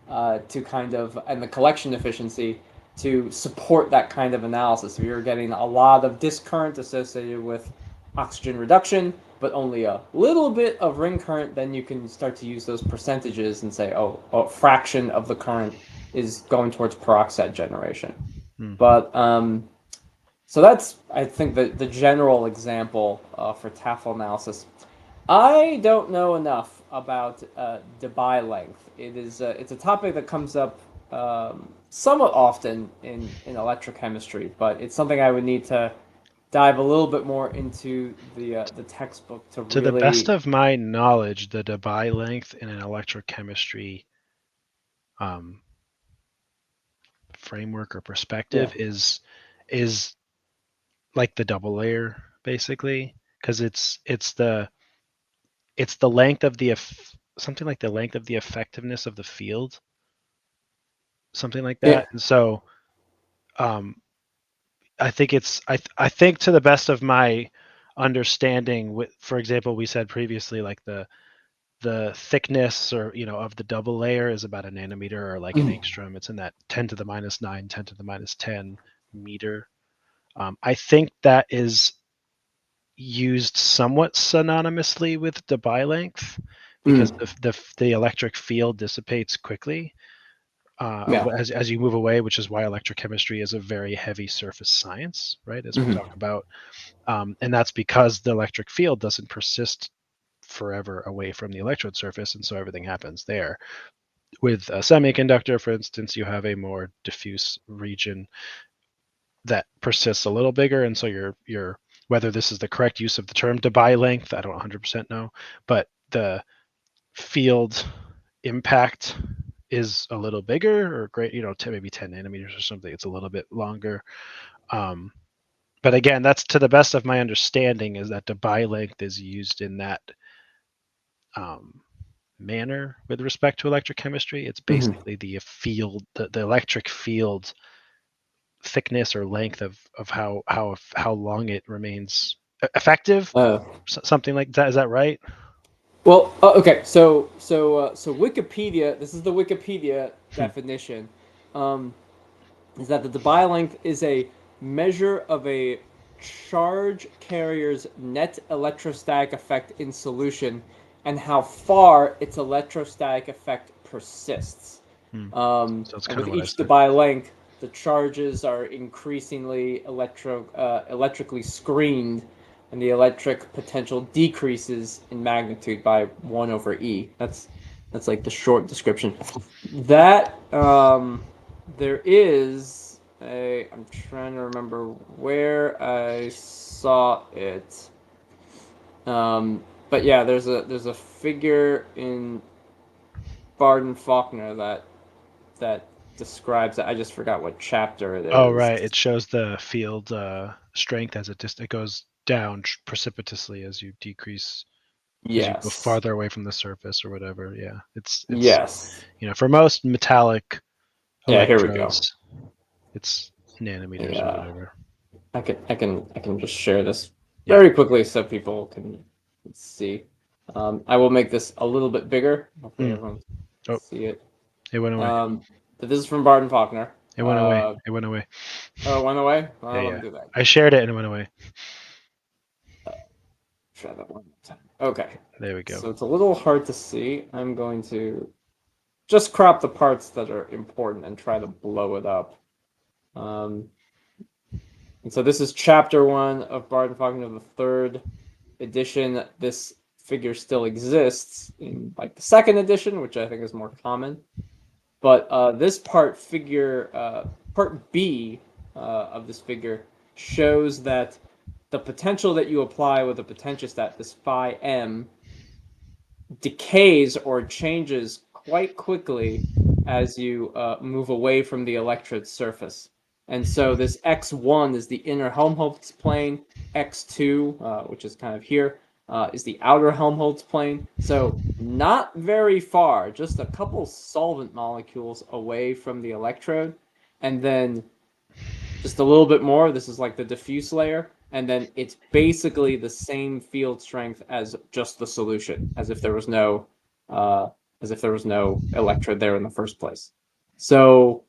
to kind of, and the collection efficiency to support that kind of analysis. If you're getting a lot of disc current associated with oxygen reduction, but only a little bit of ring current, then you can start to use those percentages and say, oh, a fraction of the current is going towards peroxide generation. But so that's, I think, the general example for Tafel analysis. I don't know enough about Debye length. It's a topic that comes up somewhat often in electrochemistry, but it's something I would need to dive a little bit more into the textbook to really. To the best of my knowledge, the Debye length in an electrochemistry framework or perspective is like the double layer, basically, because it's the length of the something like the length of the effectiveness of the field, something like that. And so I think I think to the best of my understanding, for example, we said previously like the thickness or of the double layer is about a nanometer or like an angstrom. It's in that 10 to the minus 9, 10 to the minus 10 meter. I think that is used somewhat synonymously with Debye length because the electric field dissipates quickly as you move away, which is why electrochemistry is a very heavy surface science, right? As we talk about, and that's because the electric field doesn't persist forever away from the electrode surface, and so everything happens there. With a semiconductor, for instance, you have a more diffuse region that persists a little bigger, and so your whether this is the correct use of the term Debye length, I don't 100% know, but the field impact is a little bigger or great, maybe 10 nanometers or something. It's a little bit longer. But again, that's to the best of my understanding is that Debye length is used in that manner with respect to electrochemistry. It's basically the field, the electric field thickness or length of how long it remains effective. Something like that. Is that right? Well, okay. So Wikipedia. This is the Wikipedia definition. Is that the Debye length is a measure of a charge carrier's net electrostatic effect in solution and how far its electrostatic effect persists. So that's and with each Debye length, the charges are increasingly electrically screened, and the electric potential decreases in magnitude by 1 over E. That's like the short description. That there is I'm trying to remember where I saw it. But yeah, there's a figure in Barden-Faulkner that describes it. I just forgot what chapter it is. Oh, right. It shows the field strength as it goes down precipitously as you decrease. As you go farther away from the surface or whatever. Yeah. It's for most metallic electrodes, it's nanometers or whatever. I can just share this very quickly so people can see. I will make this a little bit bigger. Hopefully everyone can see it. It went away. But this is from Barden-Faulkner. It went away. It went away. Oh, it went away? Well, let me do that. I shared it and it went away. Try that one more time. Okay. There we go. So it's a little hard to see. I'm going to just crop the parts that are important and try to blow it up. And so this is chapter 1 of Barden-Faulkner, the 3rd edition. This figure still exists in like the second edition, which I think is more common. But this part B of this figure shows that the potential that you apply with a potentiostat, this phi m, decays or changes quite quickly as you move away from the electrode surface. And so this x1 is the inner Helmholtz plane, x2, which is kind of here, is the outer Helmholtz plane. So not very far, just a couple solvent molecules away from the electrode. And then just a little bit more, this is like the diffuse layer. And then it's basically the same field strength as just the solution, as if there was no electrode there in the first place. So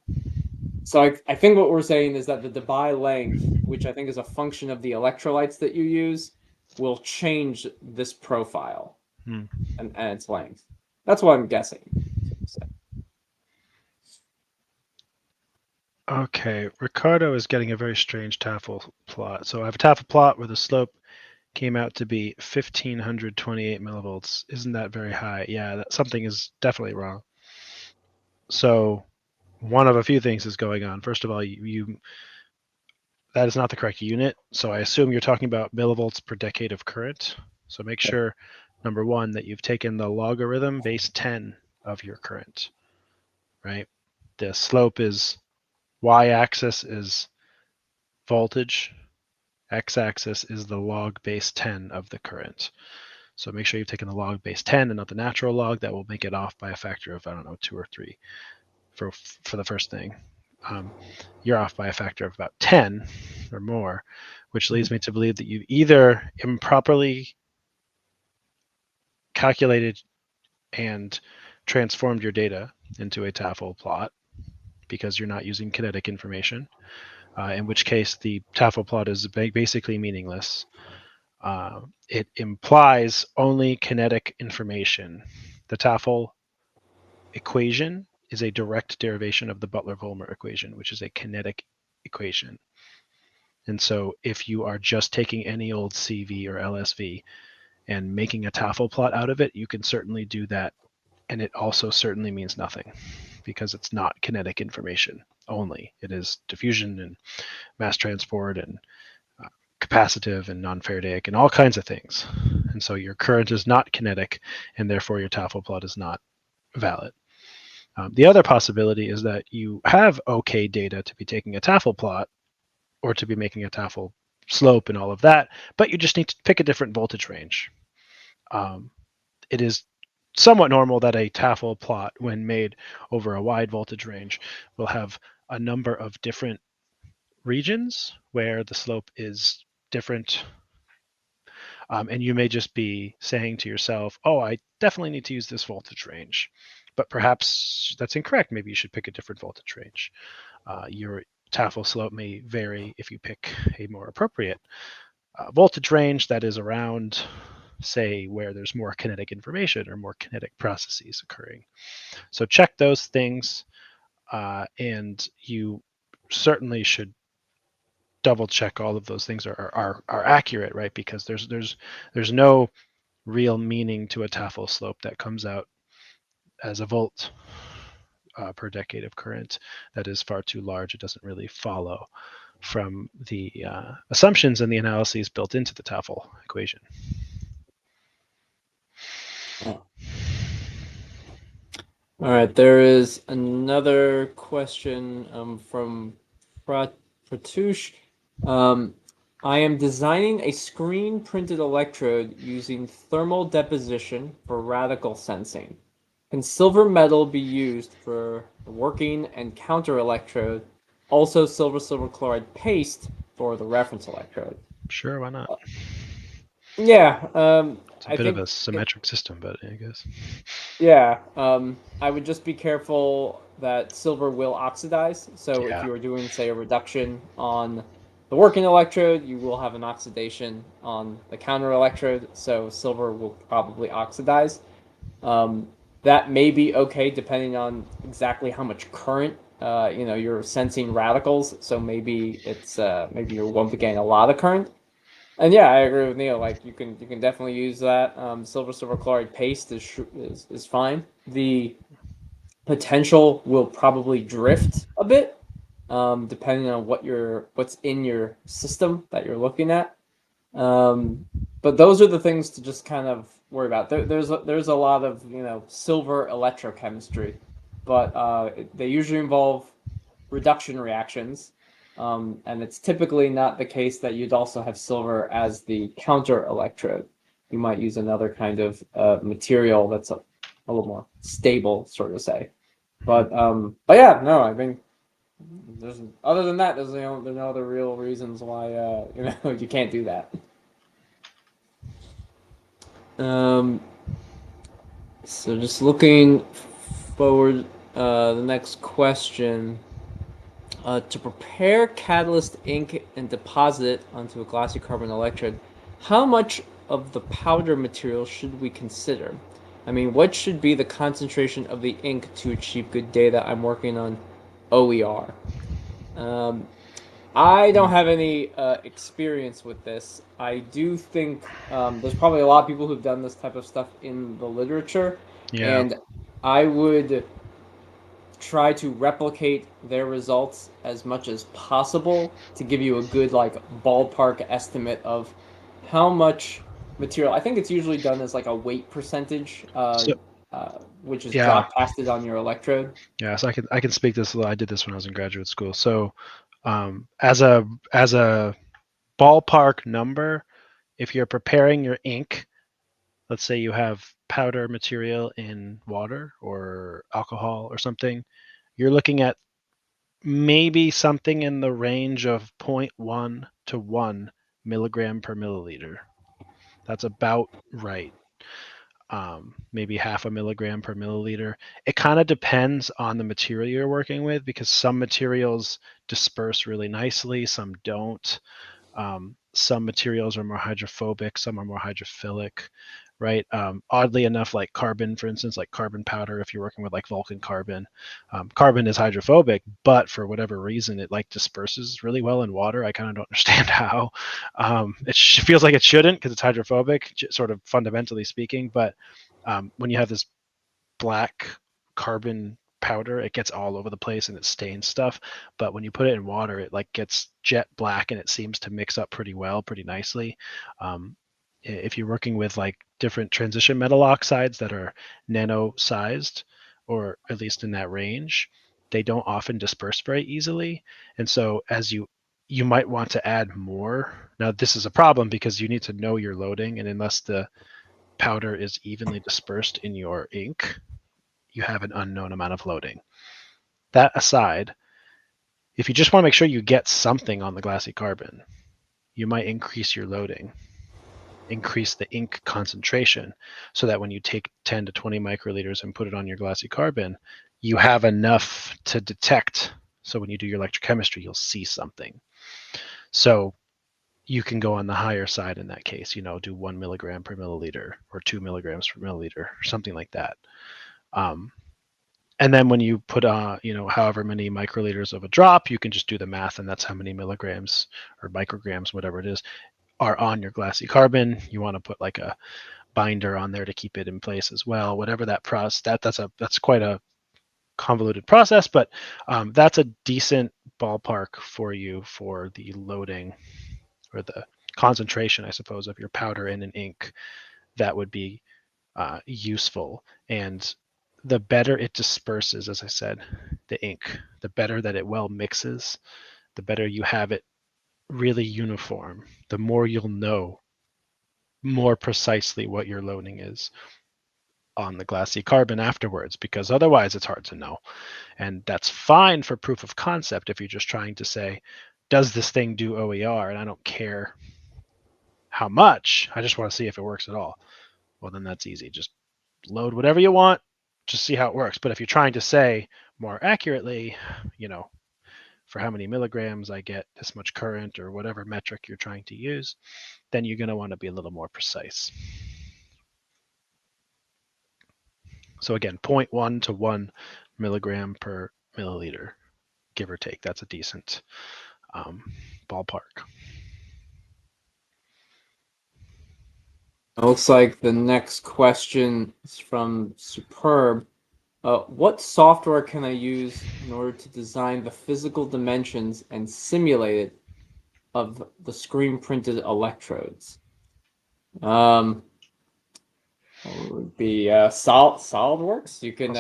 I think what we're saying is that the Debye length, which I think is a function of the electrolytes that you use, will change this profile and its length. That's what I'm guessing. Okay, Ricardo is getting a very strange Tafel plot. So I have a Tafel plot where the slope came out to be 1528 millivolts. Isn't that very high? Yeah, something is definitely wrong. So one of a few things is going on. First of all, that is not the correct unit. So I assume you're talking about millivolts per decade of current. So make sure, number one, that you've taken the logarithm base 10 of your current, right? The slope is y-axis is voltage, x-axis is the log base 10 of the current. So make sure you've taken the log base 10 and not the natural log. That will make it off by a factor of, I don't know, 2 or 3 for the first thing. You're off by a factor of about 10 or more, which leads me to believe that you've either improperly calculated and transformed your data into a Tafel plot because you're not using kinetic information, in which case the Tafel plot is basically meaningless. It implies only kinetic information. The Tafel equation is a direct derivation of the Butler-Volmer equation, which is a kinetic equation. And so if you are just taking any old CV or LSV and making a Tafel plot out of it, you can certainly do that. And it also certainly means nothing because it's not kinetic information only. It is diffusion and mass transport and capacitive and non-Faradaic and all kinds of things. And so your current is not kinetic, and therefore your Tafel plot is not valid. The other possibility is that you have okay data to be taking a Tafel plot or to be making a Tafel slope and all of that, but you just need to pick a different voltage range. It is somewhat normal that a Tafel plot, when made over a wide voltage range, will have a number of different regions where the slope is different. And you may just be saying to yourself, oh, I definitely need to use this voltage range. But perhaps that's incorrect. Maybe you should pick a different voltage range. Your Tafel slope may vary if you pick a more appropriate voltage range that is around, say, where there's more kinetic information or more kinetic processes occurring. So check those things, and you certainly should double check all of those things are accurate, right? Because there's no real meaning to a Tafel slope that comes out as a volt per decade of current. That is far too large. It doesn't really follow from the assumptions and the analyses built into the Tafel equation. All right, there is another question from Pratush. I am designing a screen-printed electrode using thermal deposition for radical sensing. Can silver metal be used for the working and counter electrode? Also, silver chloride paste for the reference electrode. Sure, why not? Yeah, it's a bit of a symmetric system, but I guess. Yeah, I would just be careful that silver will oxidize. So if you are doing, say, a reduction on the working electrode, you will have an oxidation on the counter electrode. So silver will probably oxidize. That may be okay depending on exactly how much current you're sensing radicals. So maybe it's maybe you won't be getting a lot of current. And yeah, I agree with Neil. Like you can definitely use that. Silver chloride paste is fine. The potential will probably drift a bit, depending on what's in your system that you're looking at. Um, but those are the things to just kind of worry about. There's a lot of silver electrochemistry, but they usually involve reduction reactions, and it's typically not the case that you'd also have silver as the counter electrode. You might use another kind of material that's a little more stable, sort of say. But yeah, no, I mean, there's other than that, there's no other real reasons why you can't do that. Um, so just looking forward, the next question. To prepare catalyst ink and deposit it onto a glossy carbon electrode, how much of the powder material should we consider? I mean, what should be the concentration of the ink to achieve good data? I'm working on OER. I don't have any experience with this. I do think there's probably a lot of people who've done this type of stuff in the literature, Yeah. and I would try to replicate their results as much as possible to give you a good like ballpark estimate of how much material. I think it's usually done as like a weight percentage, So which is yeah, drop casted on your electrode. yeah. So I can speak this a little. I did this when I was in graduate school. So as a ballpark number, if you're preparing your ink, let's say you have powder material in water or alcohol or something, you're looking at maybe something in the range of zero point 0.1 to 1 milligram per milliliter. That's about right. Maybe half a milligram per milliliter. It kind of depends on the material you're working with because some materials disperse really nicely, some don't. Some materials are more hydrophobic, some are more hydrophilic, right? Oddly enough, like carbon, for instance, like carbon powder, if you're working with like Vulcan carbon, carbon is hydrophobic, but for whatever reason, it like disperses really well in water. I kind of don't understand how. It feels like it shouldn't because it's hydrophobic, sort of fundamentally speaking. But when you have this black carbon powder, it gets all over the place and it stains stuff. But when you put it in water, it like gets jet black and it seems to mix up pretty well, pretty nicely. If you're working with like different transition metal oxides that are nano sized, or at least in that range, they don't often disperse very easily. And so as you might want to add more. Now this is a problem because you need to know your loading, and unless the powder is evenly dispersed in your ink, you have an unknown amount of loading. That aside, if you just want to make sure you get something on the glassy carbon, you might increase your loading, increase the ink concentration, so that when you take 10 to 20 microliters and put it on your glassy carbon, you have enough to detect. So when you do your electrochemistry, you'll see something. So you can go on the higher side in that case, do 1 milligram per milliliter or 2 milligrams per milliliter or something like that. And then when you put however many microliters of a drop, you can just do the math, and that's how many milligrams or micrograms, whatever it is, are on your glassy carbon. You want to put like a binder on there to keep it in place as well. Whatever that process, that's quite a convoluted process, but that's a decent ballpark for you for the loading or the concentration, I suppose, of your powder in an ink that would be useful. And the better it disperses, as I said, the ink, the better that it well mixes, the better you have it really uniform, the more you'll know more precisely what your loading is on the glassy carbon afterwards, because otherwise it's hard to know. And that's fine for proof of concept if you're just trying to say, does this thing do OER? And I don't care how much, I just want to see if it works at all. Well, then that's easy. Just load whatever you want, just see how it works. But if you're trying to say more accurately, for how many milligrams I get this much current or whatever metric you're trying to use, then you're going to want to be a little more precise. So again, 0.1 to 1 milligram per milliliter, give or take. That's a decent ballpark. It looks like the next question is from Superb. What software can I use in order to design the physical dimensions and simulate it of the screen printed electrodes? What would be SolidWorks? You can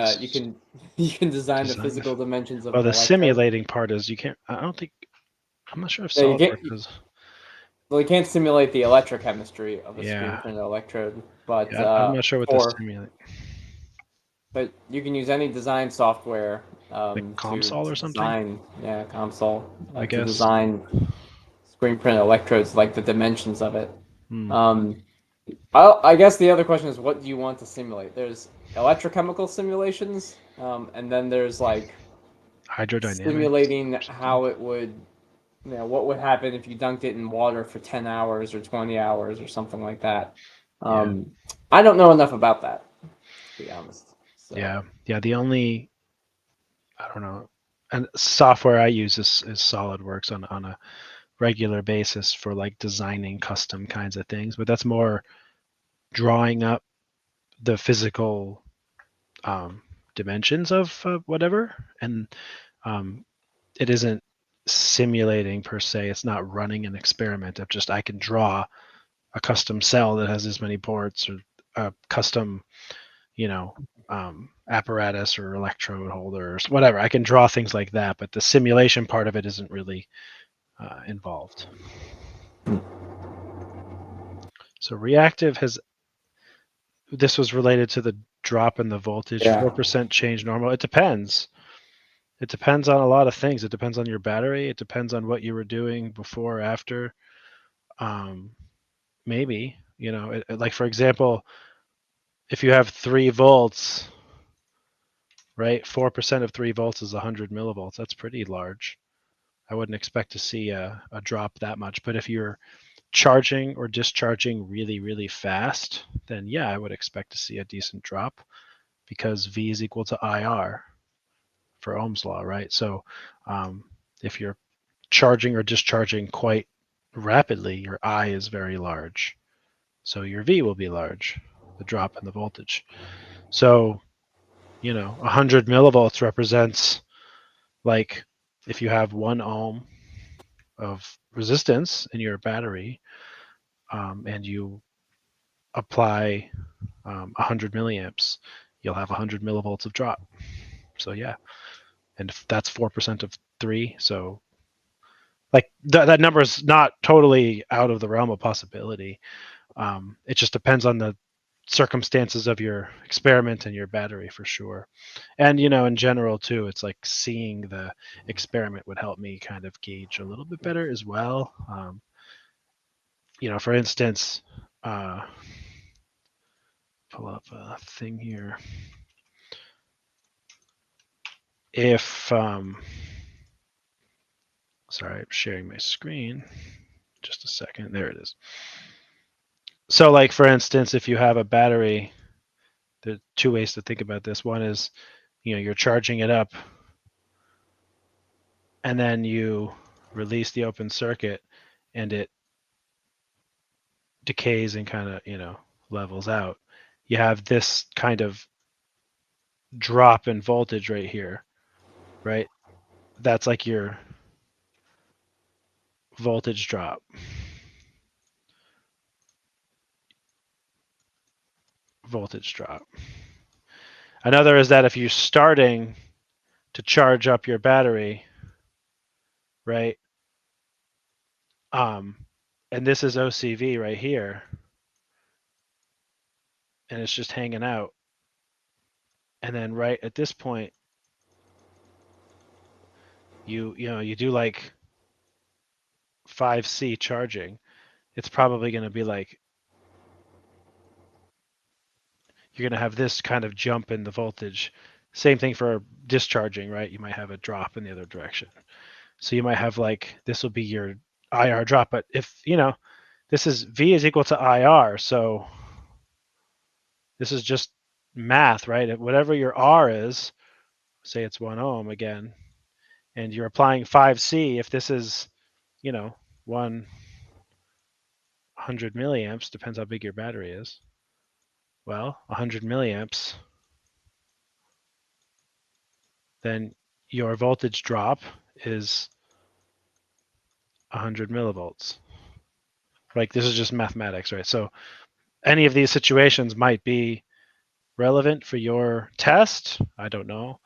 you can design the physical dimensions of Oh, an the electrode. simulating part is you can't. I don't think. I'm not sure if Yeah, you can't. SolidWorks is. Well, you can't simulate the electrochemistry of a screen Yeah, printed electrode, but yeah. I'm not sure what the simulate. but you can use any design software Like to ComSol or something. design, yeah, console I to guess. design screen printed electrodes, like the dimensions of it. Hmm. Um, I guess the other question is, what do you want to simulate? There's electrochemical simulations, and then there's like Hydrodynamics. simulating how it would, what would happen if you dunked it in water for 10 hours or 20 hours or something like that. Yeah. I don't know enough about that, to be honest. So Yeah. Yeah. The only I don't know, and software I use is SolidWorks on a regular basis for like designing custom kinds of things, but that's more drawing up the physical dimensions of whatever, and um, it isn't simulating per se. It's not running an experiment. Of just I can draw a custom cell that has as many ports or a custom, apparatus or electrode holders, whatever. I can draw things like that, but the simulation part of it isn't really involved. So reactive has this was related to the drop in the voltage, yeah, 4% change normal. It depends. It depends on a lot of things. It depends on your battery. It depends on what you were doing before or after. Um, maybe, like for example, if you have 3 volts, right, 4% of 3 volts is 100 millivolts. That's pretty large. I wouldn't expect to see a drop that much. But if you're charging or discharging really, really fast, then yeah, I would expect to see a decent drop because V is equal to IR for Ohm's law, right? So if you're charging or discharging quite rapidly, your I is very large. So your V will be large, the drop in the voltage. So, 100 millivolts represents like if you have 1 ohm of resistance in your battery and you apply 100 milliamps, you'll have 100 millivolts of drop. So, yeah. And if that's 4% of 3, so like that number is not totally out of the realm of possibility. It just depends on the circumstances of your experiment and your battery for sure. And in general too, it's like seeing the experiment would help me kind of gauge a little bit better as well. For instance, pull up a thing here. If sorry, I'm sharing my screen. Just a second. There it is. So, like for instance, if you have a battery, there are 2 ways to think about this. One is, you're charging it up, and then you release the open circuit, and it decays and kind of levels out. You have this kind of drop in voltage right here, right? That's like your voltage drop. Voltage drop. Another is that if you're starting to charge up your battery, right? And this is OCV right here, and it's just hanging out. And then right at this point, you do like 5C charging. It's probably going to be like you're going to have this kind of jump in the voltage. Same thing for discharging, right? You might have a drop in the other direction. So you might have like this will be your IR drop, but if this is V is equal to IR, so this is just math, right? Whatever your R is, say it's 1 ohm again, and you're applying 5C, if this is 100 100 milliamps, depends how big your battery is. Well, 100 milliamps, then your voltage drop is 100 millivolts. Like, this is just mathematics, right? So any of these situations might be relevant for your test. I don't know.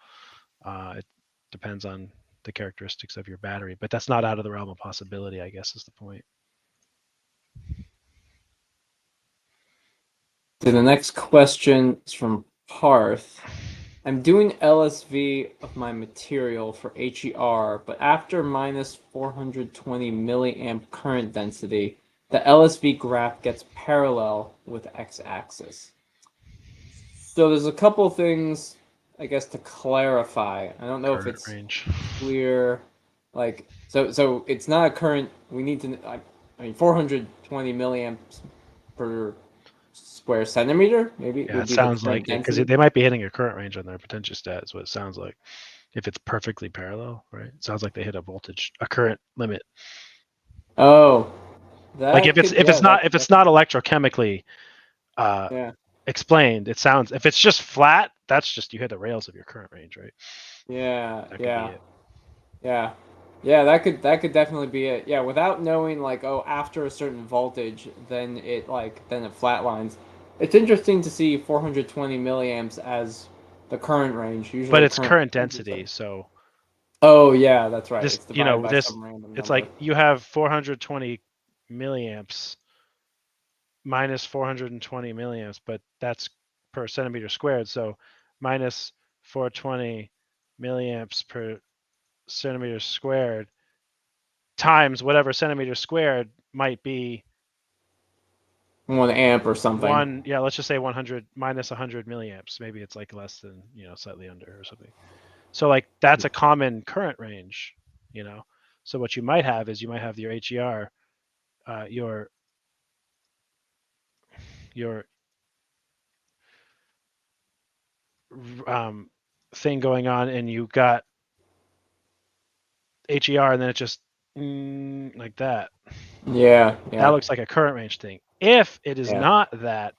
It depends on the characteristics of your battery, but that's not out of the realm of possibility, I guess, is the point. So the next question is from Parth. I'm doing LSV of my material for HER, but after minus 420 milliamp current density, the LSV graph gets parallel with x-axis. So there's a couple things, I guess, to clarify. I don't know if Current it's range. clear. Like, so it's not a current. We need to. I mean, 420 milliamps per square centimeter, maybe Yeah, would it be the sounds current like it, because density. they might be hitting a current range on their potentiostat, is what it sounds like. If it's perfectly parallel, right? It sounds like they hit a current limit. Oh, Like that if it's could, yeah, that if could it's not definitely, electrochemically yeah, explained, it sounds, if it's just flat, that's just you hit the rails of your current range, right? yeah, That could be yeah, it. yeah, yeah. That could definitely be it. Yeah, without knowing like, oh, after a certain voltage, then it flatlines. It's interesting to see 420 milliamps as the current range. But Usually, it's current current range is density, so oh yeah, that's right. this, It's divided by some random it's number. like you have 420 milliamps minus 420 milliamps, but that's per centimeter squared. So minus 420 milliamps per centimeter squared times whatever centimeter squared might be 1 amp or something. one. Yeah, let's just say 100 minus 100 milliamps. Maybe it's like less than, slightly under or something. So like that's a common current range, you know. So what you might have is you might have your HER, your thing going on, and you got HER, and then it just like that. Yeah, That yeah, looks like a current range thing. If it is yeah, not that,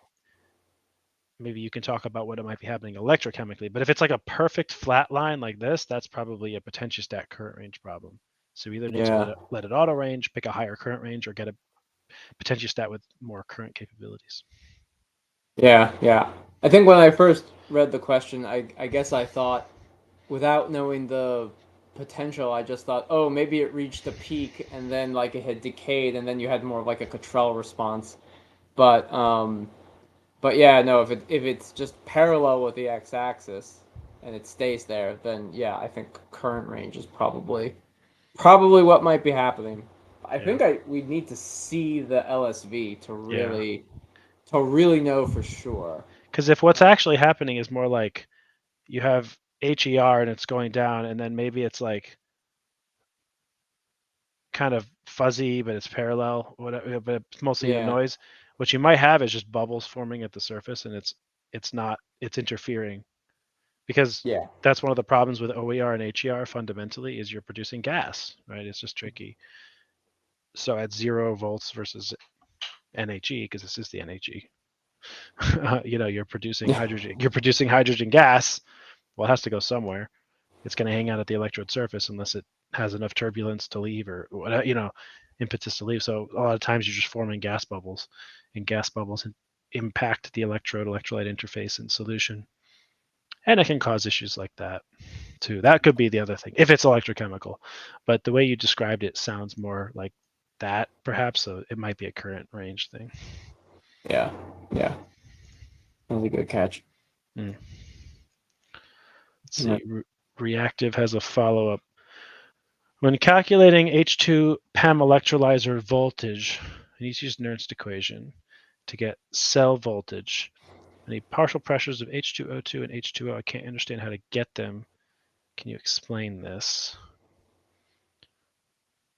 maybe you can talk about what it might be happening electrochemically. But if it's like a perfect flat line like this, that's probably a potentiostat current range problem. So you either need to yeah, let it auto range, pick a higher current range, or get a potentiostat with more current capabilities. yeah, yeah. I think when I first read the question, I guess I thought, without knowing the potential, I just thought, oh, maybe it reached a peak and then like it had decayed, and then you had more of like a Cottrell response. But yeah, no, if it's just parallel with the x-axis and it stays there, then yeah, I think current range is probably what might be happening. I Yeah. think we need to see the LSV Yeah. to really know for sure. Because if what's actually happening is more like you have HER and it's going down, and then maybe it's like kind of fuzzy, but it's parallel, whatever, but it's mostly a Yeah, noise. What you might have is just bubbles forming at the surface, and it's interfering, because yeah, that's one of the problems with OER and HER fundamentally is you're producing gas, right? It's just tricky. So at 0 volts versus NHE, because this is the NHE, you're producing yeah, hydrogen. You're producing hydrogen gas. Well, it has to go somewhere. It's going to hang out at the electrode surface unless it has enough turbulence to leave, or whatever, impetus to leave. So a lot of times you're just forming gas bubbles, and gas bubbles impact the electrolyte interface in solution, and it can cause issues like that too. That could be the other thing if it's electrochemical, but the way you described it sounds more like that, perhaps. So it might be a current range thing. yeah, yeah. That was a good catch. Mm. Let's Yeah. see. Reactive has a follow-up. When calculating H2 PEM electrolyzer voltage, I need to use Nernst equation to get cell voltage. I need partial pressures of H2O2 and H2O. I can't understand how to get them. Can you explain this?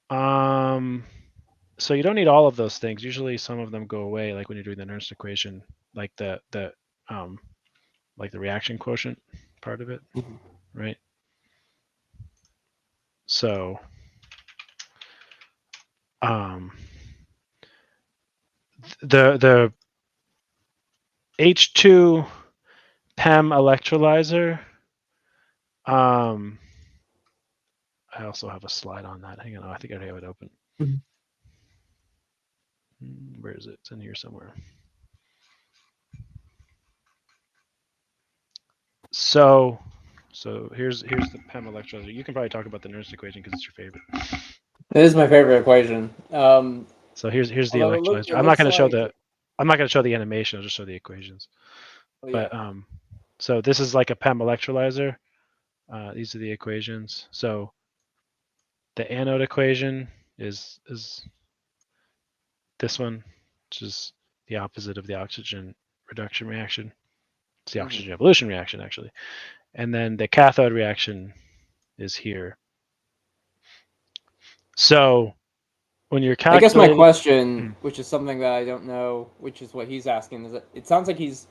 So you don't need all of those things. Usually some of them go away, like when you're doing the Nernst equation, like like the reaction quotient part of it, Mhm. right? So the H2 PEM electrolyzer. I also have a slide on that. Hang on, I think I have it open. Where is it? It's in here somewhere. So here's the PEM electrolyzer. You can probably talk about the Nernst equation because it's your favorite. It is my favorite equation. So here's the electrolyzer. It I'm not going to show the animation. I'll just show the equations. Oh, yeah. But so this is like a PEM electrolyzer. These are the equations. So the anode equation is this one, which is the opposite of the oxygen reduction reaction. It's the oxygen evolution reaction, actually. And then the cathode reaction is here. So when you're calculating... I guess my question, which is something that I don't know, which is what he's asking, is that it sounds like he's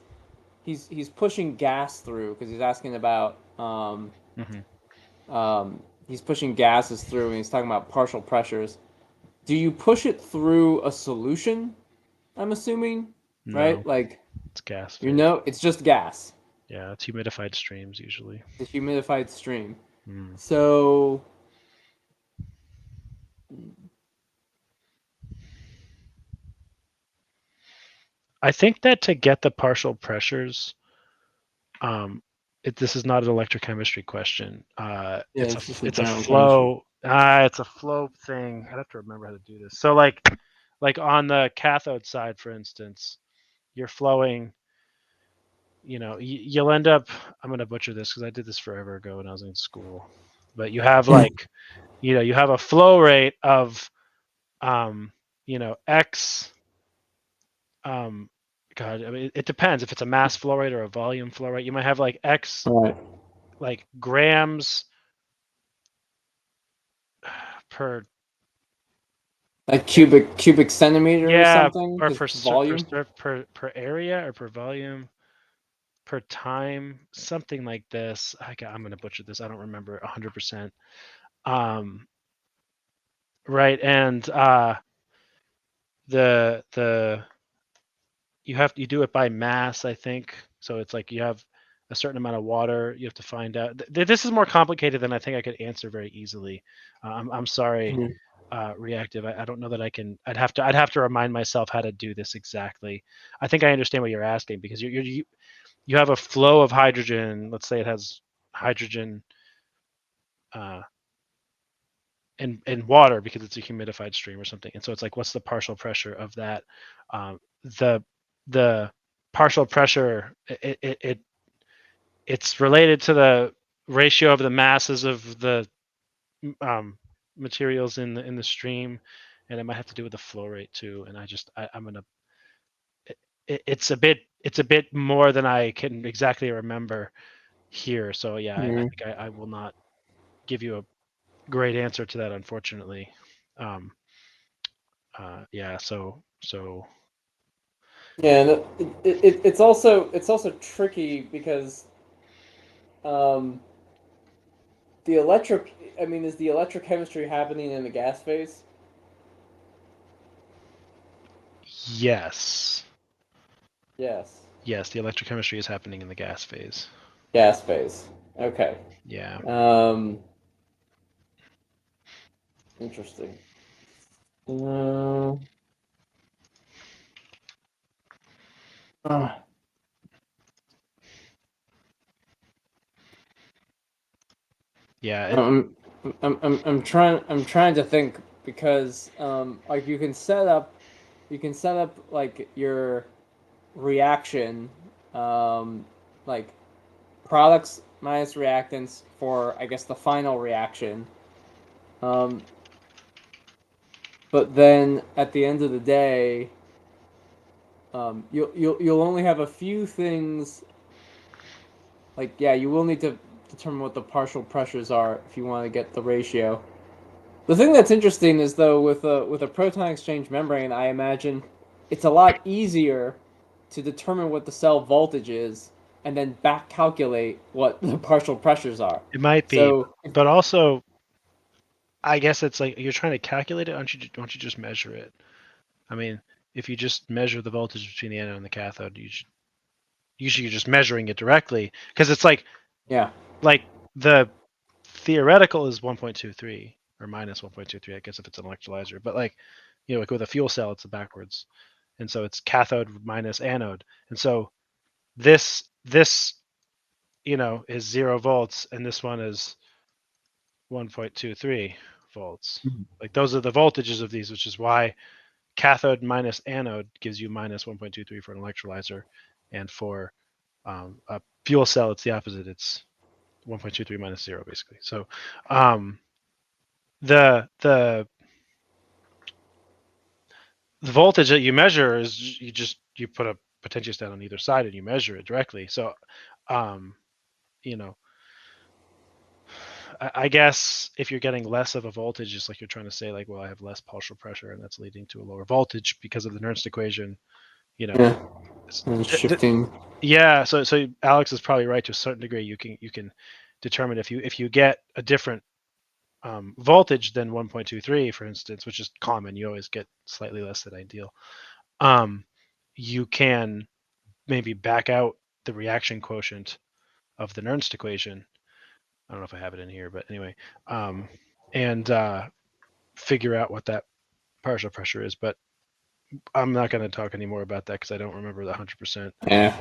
pushing gas through, because he's asking about he's pushing gases through, and he's talking about partial pressures. Do you push it through a solution? I'm assuming, right? No, like it's gas. It's just gas. Yeah, it's humidified streams usually. The humidified stream. So I think that to get the partial pressures, this is not an electrochemistry question. It's a flow. It's a flow thing. I'd have to remember how to do this. So like on the cathode side, for instance, you're flowing. You'll end up. I'm going to butcher this because I did this forever ago when I was in school. But you have like, you have a flow rate of, X. God, I mean, it depends if it's a mass flow rate or a volume flow rate. You might have like X, like grams per, like cubic centimeter or something, or per volume, per area, or per volume, per time, something like this. I'm gonna butcher this. I don't remember 100%. Right, and you do it by mass, I think. So it's like you have a certain amount of water. You have to find out. This is more complicated than I think I could answer very easily. I'm sorry, reactive. I don't know that I can. I'd have to remind myself how to do this exactly. I think I understand what you're asking, because you have a flow of hydrogen. Let's say it has hydrogen in water because it's a humidified stream or something. And so it's like, what's the partial pressure of that? The partial pressure, it's related to the ratio of the masses of the materials in the stream, and it might have to do with the flow rate too. And I'm gonna. It's a bit more than I can exactly remember here. So yeah, I think I will not give you a great answer to that, unfortunately. Yeah. So. Yeah, and it's also tricky because is the electrochemistry happening in the gas phase? Yes. Yes. Yes, the electrochemistry is happening in the gas phase. Gas phase. Okay. Yeah. Interesting. Yeah. I'm trying to think, because like you can set up like your reaction, like products minus reactants for, I guess, the final reaction. But then at the end of the day, you'll only have a few things. Like, yeah, you will need to determine what the partial pressures are if you want to get the ratio. The thing that's interesting is, though, with a proton exchange membrane, I imagine it's a lot easier to determine what the cell voltage is and then back calculate what the partial pressures are. It might be, but also, I guess it's like you're trying to calculate it. Why don't you just measure it? I mean, if you just measure the voltage between the anode and the cathode, usually you're just measuring it directly, because it's like the theoretical is 1.23 or minus 1.23, I guess, if it's an electrolyzer. But like, like with a fuel cell, it's backwards, and so it's cathode minus anode, and so this is 0 volts, and this one is 1.23 volts. Like, those are the voltages of these, which is why cathode minus anode gives you minus 1.23 for an electrolyzer, and for a fuel cell, it's the opposite. It's 1.23 minus 0, basically. So the voltage that you measure is you put a potentiostat on either side and you measure it directly. So I guess if you're getting less of a voltage, it's like you're trying to say, like, well, I have less partial pressure and that's leading to a lower voltage because of the Nernst equation. And shifting. Yeah, so Alex is probably right to a certain degree. You can determine if you get a different voltage than 1.23, for instance, which is common. You always get slightly less than ideal. You can maybe back out the reaction quotient of the Nernst equation. I don't know if I have it in here, but anyway, and figure out what that partial pressure is. But I'm not going to talk anymore about that because I don't remember the 100%. Yeah.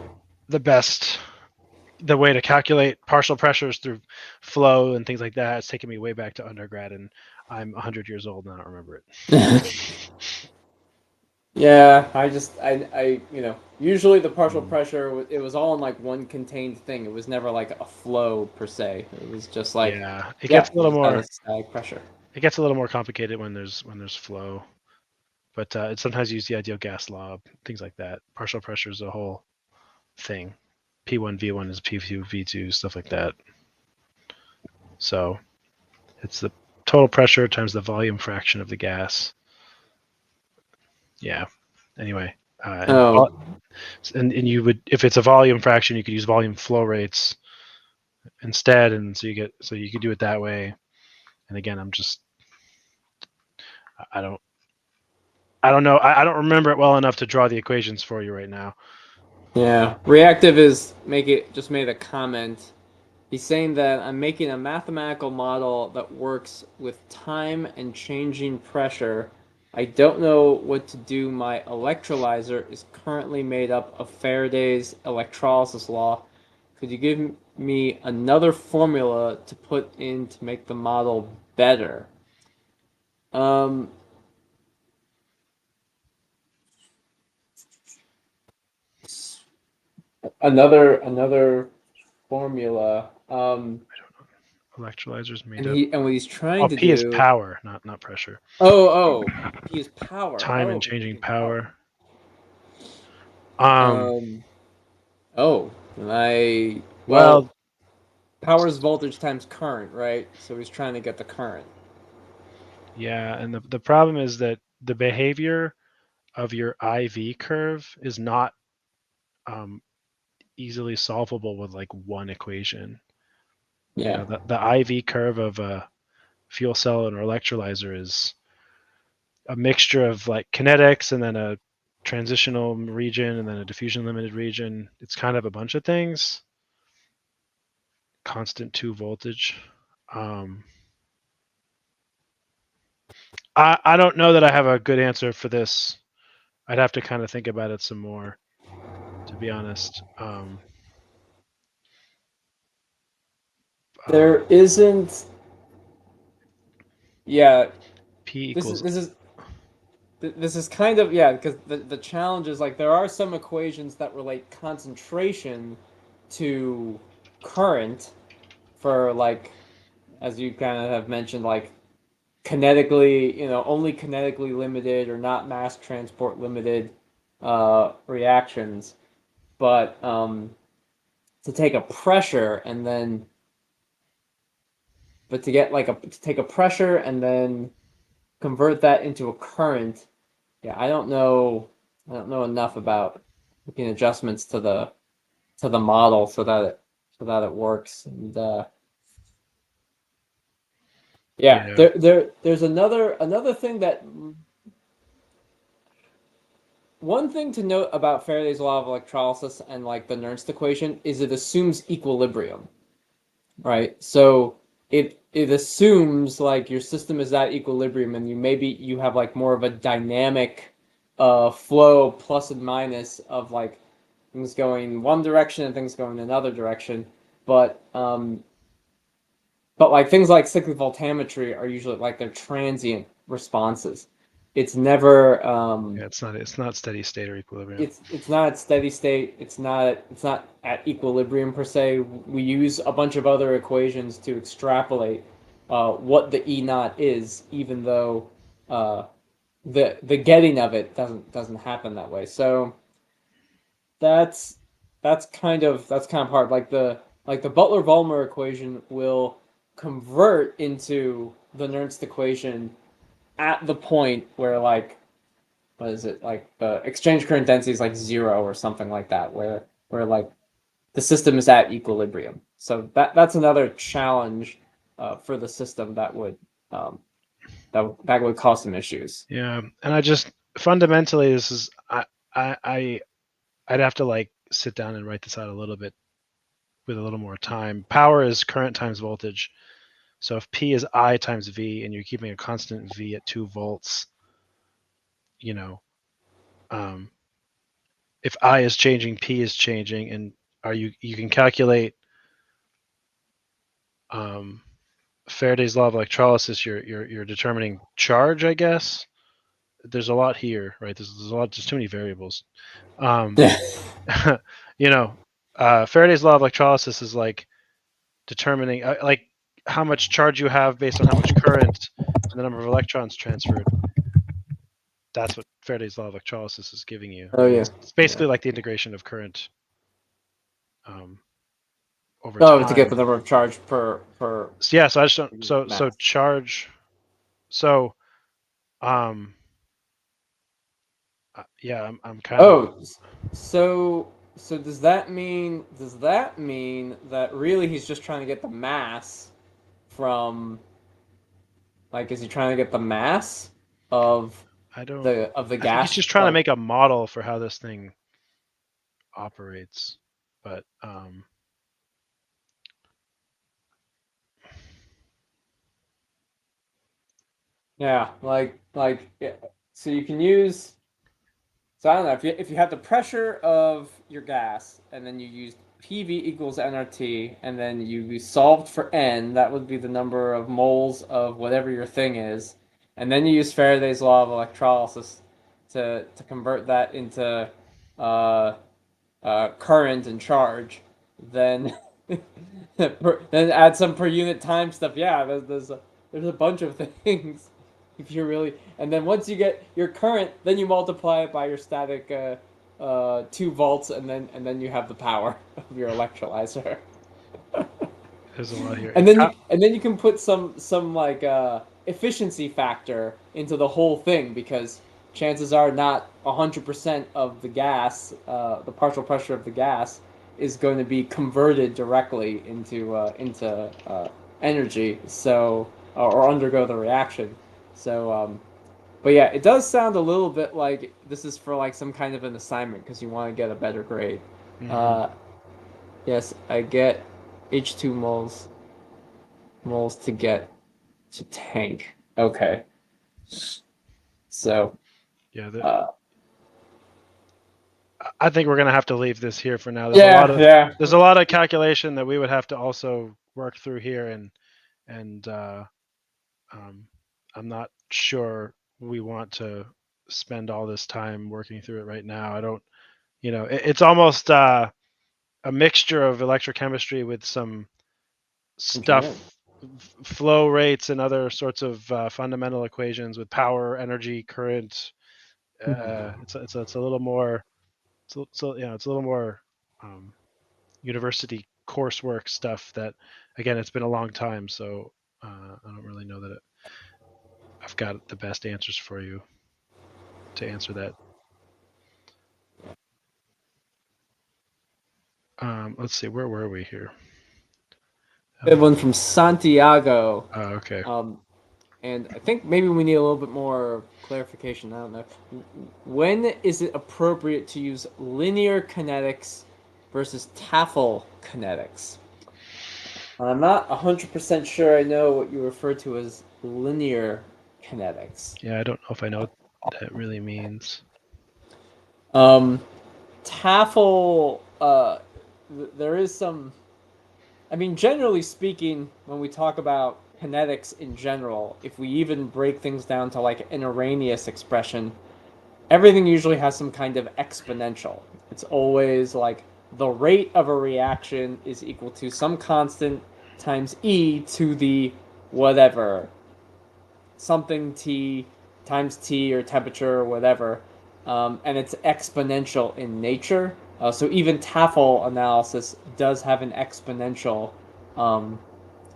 The way to calculate partial pressures through flow and things like that, it's taken me way back to undergrad, and I'm 100 years old and I don't remember it. Yeah, I usually the partial pressure, it was all in like one contained thing. It was never like a flow per se. It was just like, it gets a little more static pressure. It gets a little more complicated when there's flow, but it sometimes use the ideal gas law, things like that. Partial pressure is a whole thing. P1 V1 is P2 V2, stuff like that. So it's the total pressure times the volume fraction of the gas. Yeah. Anyway, and you would, if it's a volume fraction, you could use volume flow rates instead, and so you could do it that way. And again, I don't know. I don't remember it well enough to draw the equations for you right now. Yeah, Reactive just made a comment. He's saying that I'm making a mathematical model that works with time and changing pressure. I don't know what to do. My electrolyzer is currently made up of Faraday's electrolysis law. Could you give me another formula to put in to make the model better? Another formula. I don't know. Electrolyzers made up. And what he's trying to P do is power, not pressure. P is power. Time and changing power. Well, power is voltage times current, right? So he's trying to get the current. Yeah, and the problem is that the behavior of your IV curve is not easily solvable with like one equation. Yeah. The IV curve of a fuel cell and electrolyzer is a mixture of like kinetics and then a transitional region and then a diffusion limited region. It's kind of a bunch of things. Constant 2 voltage. I don't know that I have a good answer for this. I'd have to kind of think about it some more, to be honest. There isn't. Yeah. P This equals. this is kind of, yeah, because the challenge is like there are some equations that relate concentration to current for, like, as you kind of have mentioned, like kinetically, only kinetically limited or not mass transport limited reactions. But to take a pressure and then, but to get to take a pressure and then convert that into a current, yeah, I don't know enough about making adjustments to the model so that it works. And there's another thing that one thing to note about Faraday's law of electrolysis and like the Nernst equation is it assumes equilibrium, right? So it assumes like your system is at equilibrium, and you have like more of a dynamic flow plus and minus of like things going one direction and things going another direction. But like things like cyclic voltammetry are usually like they're transient responses. It's never Yeah, it's not steady state or equilibrium. it's not at steady state. It's not at equilibrium per se. We use a bunch of other equations to extrapolate what the E naught is, even though the getting of it doesn't happen that way. So that's that's kind of hard. Like the Butler-Volmer equation will convert into the Nernst equation at the point where like what is it, like the exchange current density is like 0 or something like that, where like the system is at equilibrium. So that's another challenge for the system that would that would cause some issues. Yeah, and I just fundamentally this is I'd have to like sit down and write this out a little bit with a little more time. Power is current times voltage. So if P is I times V and you're keeping a constant V at 2 volts, you know, um, if I is changing, P is changing, and you can calculate um, Faraday's law of electrolysis. You're determining charge, I guess. There's a lot here, right? There's a lot. There's too many variables. Um, you know, Faraday's law of electrolysis is like determining like how much charge you have based on how much current and the number of electrons transferred. That's what Faraday's law of electrolysis is giving you. Oh Right? yeah. It's basically like the integration of current um, over Oh, to get time. the number of charge per So, yeah, so I just don't. So mass. charge. So um, yeah, I'm kind of. Oh, so does that mean that really he's just trying to get the mass from like is he trying to get the mass of I don't. the I think he's gas just trying to like make a model for how this thing operates, but yeah yeah. So you can use so I don't know if you have the pressure of your gas and then you use PV equals nRT and then you solved for N, that would be the number of moles of whatever your thing is, and then you use Faraday's law of electrolysis to convert that into uh, current and charge, then then add some per unit time stuff. Yeah, there's a bunch of things if you really, and then once you get your current, then you multiply it by your static 2 volts, and then you have the power of your electrolyzer. there's a lot here. And then you can put some like efficiency factor into the whole thing because chances are not 100% of the gas, the partial pressure of the gas, is going to be converted directly into energy. So or undergo the reaction. So but yeah, it does sound a little bit like this is for like some kind of an assignment because you want to get a better grade. Mm-hmm. Uh, yes, I get H2 moles to get to tank. Okay. So, Yeah, uh, I think we're gonna have to leave this here for now. yeah. There's a lot of calculation that we would have to also work through here, and um, I'm not sure we want to spend all this time working through it right now. I don't, it's almost a mixture of electrochemistry with some Engineering. stuff, flow rates, and other sorts of fundamental equations with power, energy, current. It's a little more. It's a little more um, university coursework stuff that, again, it's been a long time, so I don't really know that I've got the best answers for you to answer that. Let's see, where were we here? We have one from Santiago. Okay. Um, And I think maybe we need a little bit more clarification. I don't know. When is it appropriate to use linear kinetics versus Tafel kinetics? I'm not 100% sure I know what you refer to as linear kinetics. Yeah, I don't know if I know what that really means. Um, Tafel, there is some. I mean, generally speaking, when we talk about kinetics in general, if we even break things down to like an Arrhenius expression, everything usually has some kind of exponential. It's always like the rate of a reaction is equal to some constant times e to the whatever, something t times t or temperature or whatever, and it's exponential in nature. So even Tafel analysis does have an exponential um,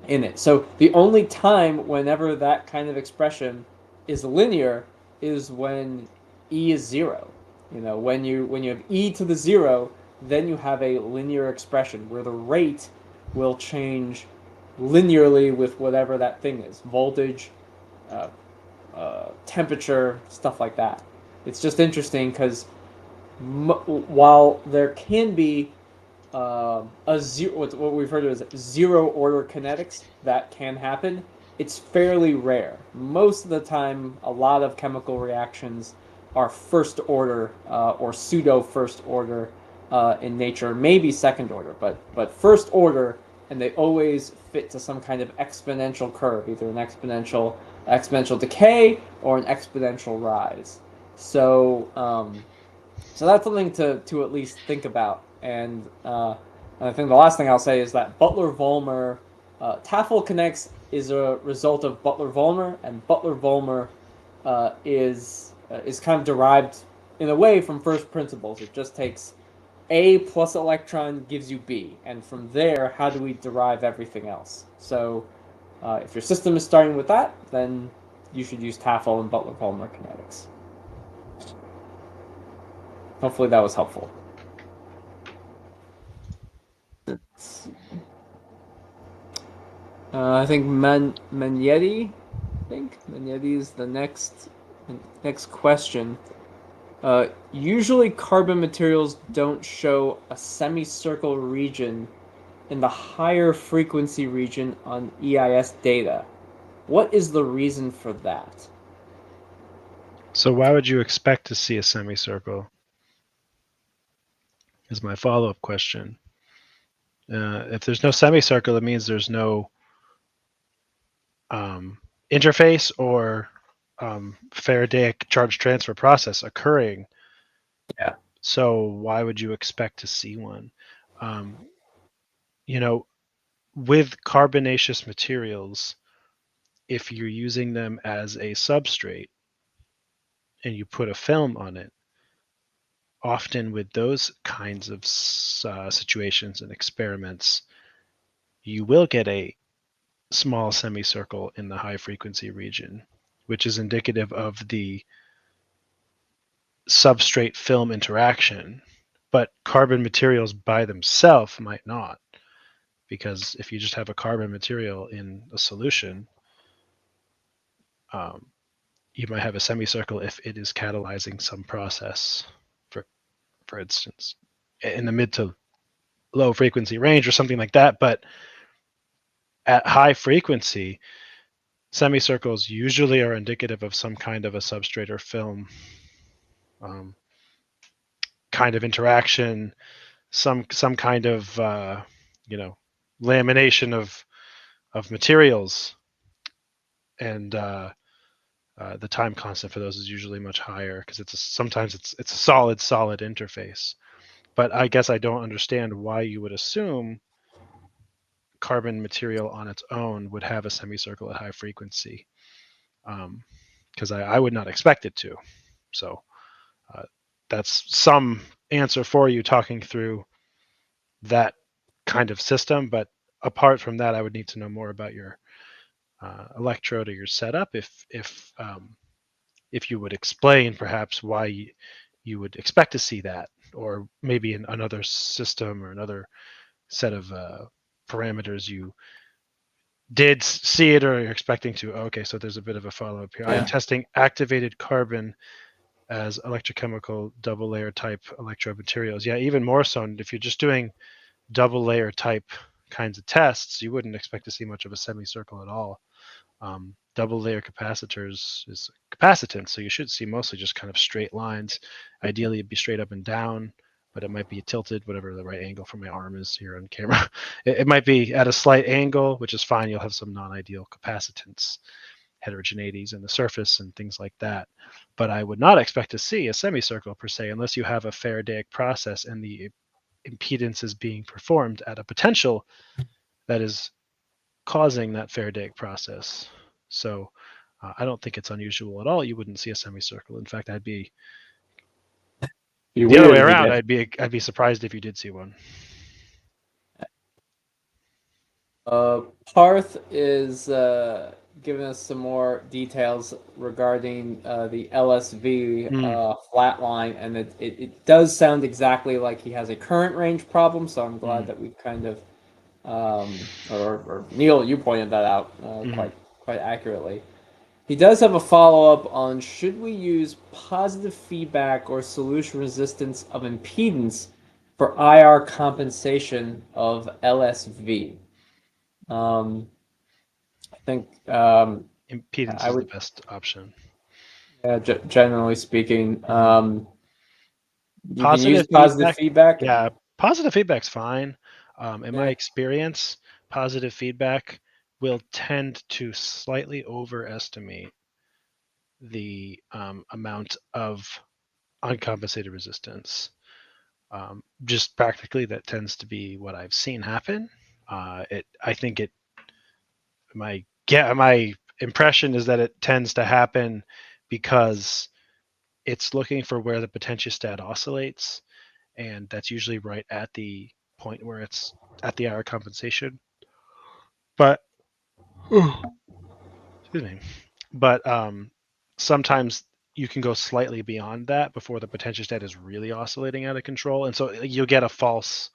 in it. So the only time whenever that kind of expression is linear is when e is zero. You know, when you have e to the zero, then you have a linear expression where the rate will change linearly with whatever that thing is, voltage, uh, temperature, stuff like that. It's just interesting because while there can be a zero, what we refer to as zero order kinetics that can happen, it's fairly rare. Most of the time, a lot of chemical reactions are first order or pseudo first order in nature, maybe second order, but first order, and they always fit to some kind of exponential curve, either an exponential decay or an exponential rise. So so that's something to at least think about. And I think the last thing I'll say is that Butler-Volmer, Tafel kinetics is a result of Butler-Volmer, and Butler-Volmer is kind of derived in a way from first principles. It just takes A plus electron gives you B, and from there, how do we derive everything else? So if your system is starting with that, then you should use Tafel and Butler-Volmer kinetics. Hopefully that was helpful. I think Magnetti. I think Magnetti is the next question. Usually, carbon materials don't show a semicircle region in the higher frequency region on EIS data. What is the reason for that? So why would you expect to see a semicircle? Is my follow-up question. If there's no semicircle, it means there's no interface or Faradaic charge transfer process occurring. Yeah. So why would you expect to see one? Um, you know, with carbonaceous materials, if you're using them as a substrate and you put a film on it, often with those kinds of situations and experiments, you will get a small semicircle in the high frequency region, which is indicative of the substrate film interaction. But carbon materials by themselves might not, because if you just have a carbon material in a solution, um, you might have a semicircle if it is catalyzing some process, for instance, in the mid to low frequency range or something like that. But at high frequency, semicircles usually are indicative of some kind of a substrate or film um, kind of interaction, some kind of you know lamination of materials, and the time constant for those is usually much higher because sometimes it's a solid interface. But I guess I don't understand why you would assume carbon material on its own would have a semicircle at high frequency, because I would not expect it to. So uh, that's some answer for you talking through that kind of system. But apart from that, I would need to know more about your electrode or your setup if you would explain perhaps why you would expect to see that, or maybe in another system or another set of parameters you did see it or you're expecting to. Okay, so there's a bit of a follow-up here. Yeah. I'm testing activated carbon as electrochemical double layer type electrode materials. Yeah, even more so. And if you're just doing double layer type kinds of tests, you wouldn't expect to see much of a semicircle at all. Double layer capacitors is capacitance, so you should see mostly just kind of straight lines. Ideally, it'd be straight up and down, but it might be tilted, whatever the right angle for my arm is here on camera. It might be at a slight angle, which is fine. You'll have some non-ideal capacitance heterogeneities in the surface and things like that. But I would not expect to see a semicircle per se unless you have a Faradaic process and the impedance is being performed at a potential that is causing that Faradaic process. So I don't think it's unusual at all. You wouldn't see a semicircle. In fact, I'd be the other way around. I'd be surprised if you did see one. Parth is giving us some more details regarding the LSV flat line, and it does sound exactly like he has a current range problem. So I'm glad that we kind of, or Neil, you pointed that out quite accurately. He does have a follow-up on should we use positive feedback or solution resistance of impedance for IR compensation of LSV. I think impedance is the best option. Yeah, generally speaking, you can Positive use positive feedback. Yeah, positive feedback's fine. In my experience, positive feedback will tend to slightly overestimate the amount of uncompensated resistance. Just practically, that tends to be what I've seen happen. I think my impression is that it tends to happen because it's looking for where the potentiostat oscillates, and that's usually right at the point where it's at the IR compensation. But excuse me. But sometimes you can go slightly beyond that before the potentiostat is really oscillating out of control, and so you'll get a false.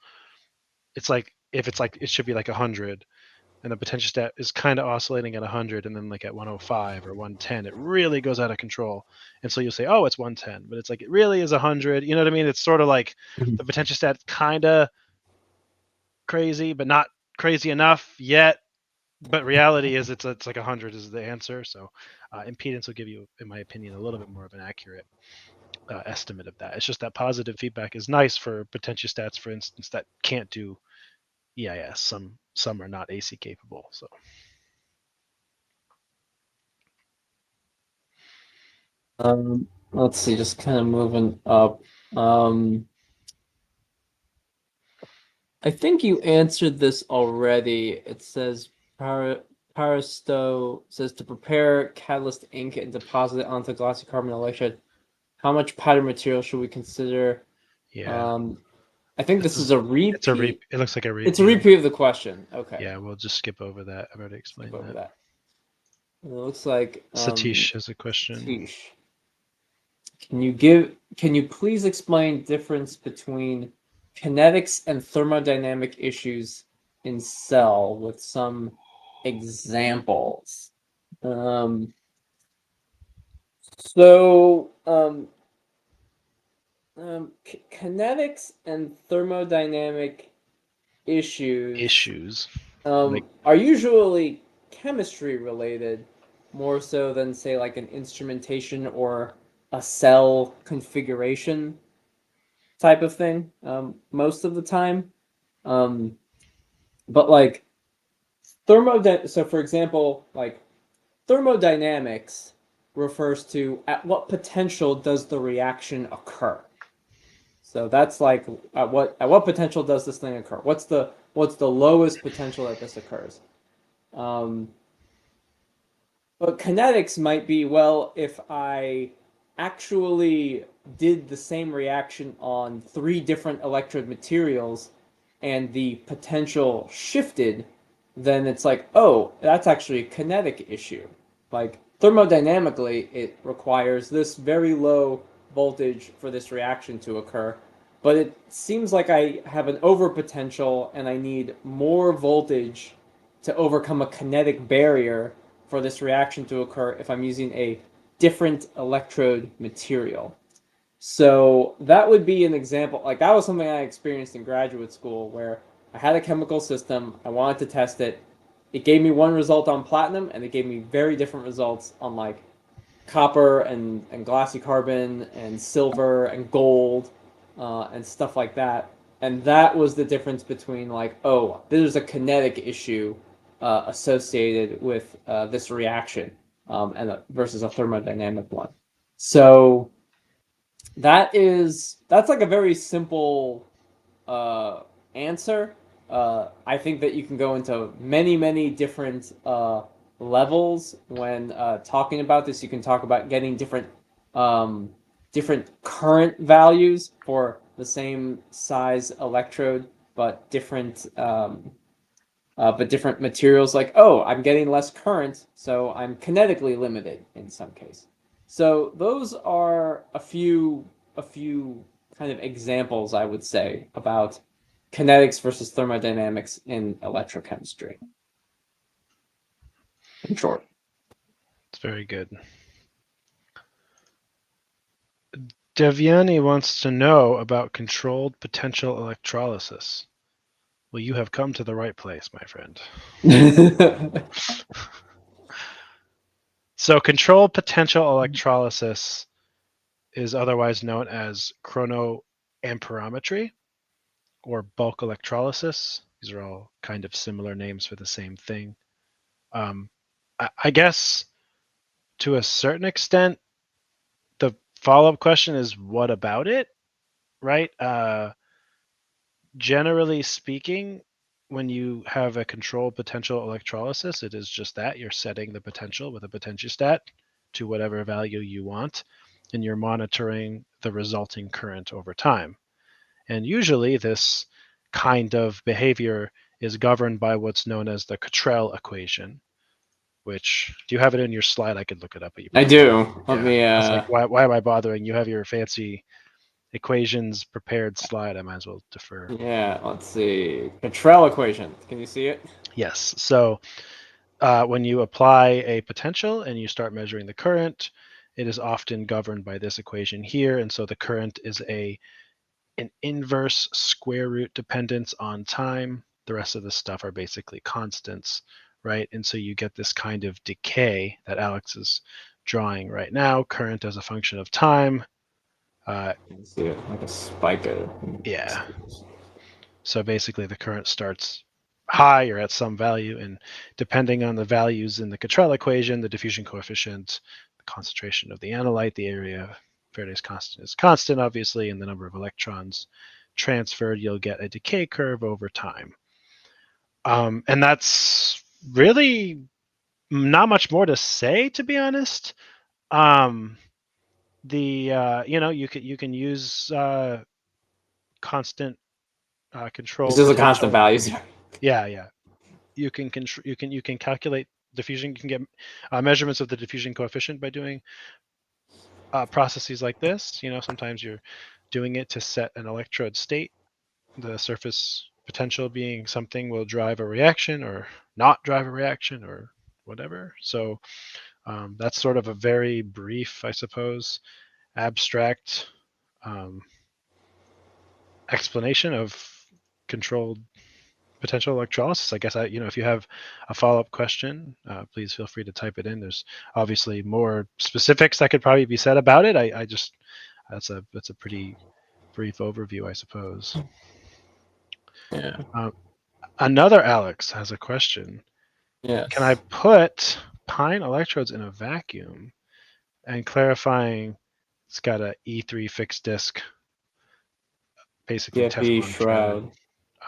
It's like if it's like it should be like 100, and the potentiostat is kind of oscillating at 100, and then like at 105 or 110, it really goes out of control, and so you'll say, oh, it's 110, but it's like it really is 100. You know what I mean? It's sort of like the potentiostat kind of crazy, but not crazy enough yet. But reality is it's like 100 is the answer. So impedance will give you, in my opinion, a little bit more of an accurate estimate of that. It's just that positive feedback is nice for potentiostats, for instance, that can't do EIS. Some are not AC capable. So let's see, just kind of moving up. I think you answered this already. It says Paristo says to prepare catalyst ink and deposit it onto glossy carbon electrode. How much powder material should we consider? yeah, I think this is a repeat. It looks like a repeat. It's a repeat of the question. Okay. Yeah, we'll just skip over that. I've already explained that. It looks like Satish has a question. Satish. Can you please explain difference between kinetics and thermodynamic issues in cell with some examples? Kinetics and thermodynamic issues are usually chemistry related more so than say like an instrumentation or a cell configuration type of thing most of the time. But like so for example, like thermodynamics refers to at what potential does the reaction occur. So that's like at what potential does this thing occur? What's the lowest potential that this occurs? But kinetics might be, well, if I actually did the same reaction on 3 different electrode materials and the potential shifted, then it's like, oh, that's actually a kinetic issue. Like thermodynamically, it requires this very low voltage for this reaction to occur, but it seems like I have an overpotential and I need more voltage to overcome a kinetic barrier for this reaction to occur if I'm using a different electrode material. So that would be an example. Like that was something I experienced in graduate school where I had a chemical system, I wanted to test it. It gave me one result on platinum, and it gave me very different results on like copper and glassy carbon and silver and gold and stuff like that. And that was the difference between like, oh, there's a kinetic issue associated with this reaction versus a thermodynamic one. So that's like a very simple answer. I think that you can go into many different levels when talking about this. You can talk about getting different current values for the same size electrode, but different materials. Like, oh, I'm getting less current, so I'm kinetically limited in some case. So those are a few kind of examples, I would say, about kinetics versus thermodynamics in electrochemistry. In short. It's very good. Devyani wants to know about controlled potential electrolysis. Well, you have come to the right place, my friend. So controlled potential electrolysis is otherwise known as chronoamperometry or bulk electrolysis. These are all kind of similar names for the same thing. I guess to a certain extent, the follow-up question is, what about it? Right? Generally speaking, when you have a controlled potential electrolysis, it is just that. You're setting the potential with a potentiostat to whatever value you want, and you're monitoring the resulting current over time. And usually this kind of behavior is governed by what's known as the Cottrell equation, which, do you have it in your slide? I could look it up, but you I probably do. Let yeah. me I was like, why am I bothering? You have your fancy equations prepared slide. I might as well defer. yeah, let's see. Cottrell equation. Can you see it? Yes. So when you apply a potential and you start measuring the current, it is often governed by this equation here. And so the current is an inverse square root dependence on time. The rest of the stuff are basically constants, right? And so you get this kind of decay that Alex is drawing right now, current as a function of time. You see it like a spike. Yeah. So basically the current starts high or at some value, and depending on the values in the Cottrell equation, the diffusion coefficient, the concentration of the analyte, the area Faraday's constant is constant, obviously, and the number of electrons transferred, you'll get a decay curve over time. And that's really not much more to say, to be honest. You can use constant This control is a constant potential. value. Yeah. You can calculate diffusion. You can get measurements of the diffusion coefficient by doing processes like this. Sometimes you're doing it to set an electrode state. The surface potential being something will drive a reaction or not drive a reaction or whatever. So that's sort of a very brief, I suppose, abstract explanation of controlled potential electrolysis. I guess if you have a follow-up question, please feel free to type it in. There's obviously more specifics that could probably be said about it. I just that's a pretty brief overview, I suppose. Yeah. Another Alex has a question. Yes. Can I put pine electrodes in a vacuum? And clarifying, it's got a E3 fixed disk, basically CFE Teflon shroud.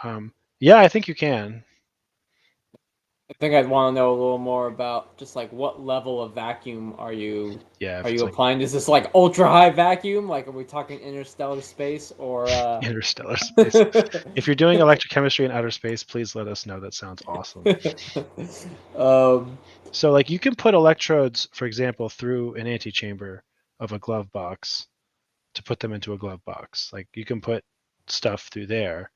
shroud. Yeah, I think you can. I think I'd want to know a little more about just like what level of vacuum are you Yeah, if it's like applying? Is this like ultra high vacuum? Like are we talking interstellar space or interstellar space. If you're doing electrochemistry in outer space, please let us know. That sounds awesome. So like you can put electrodes, for example, through an antechamber of a glove box to put them into a glove box. Like you can put stuff through there.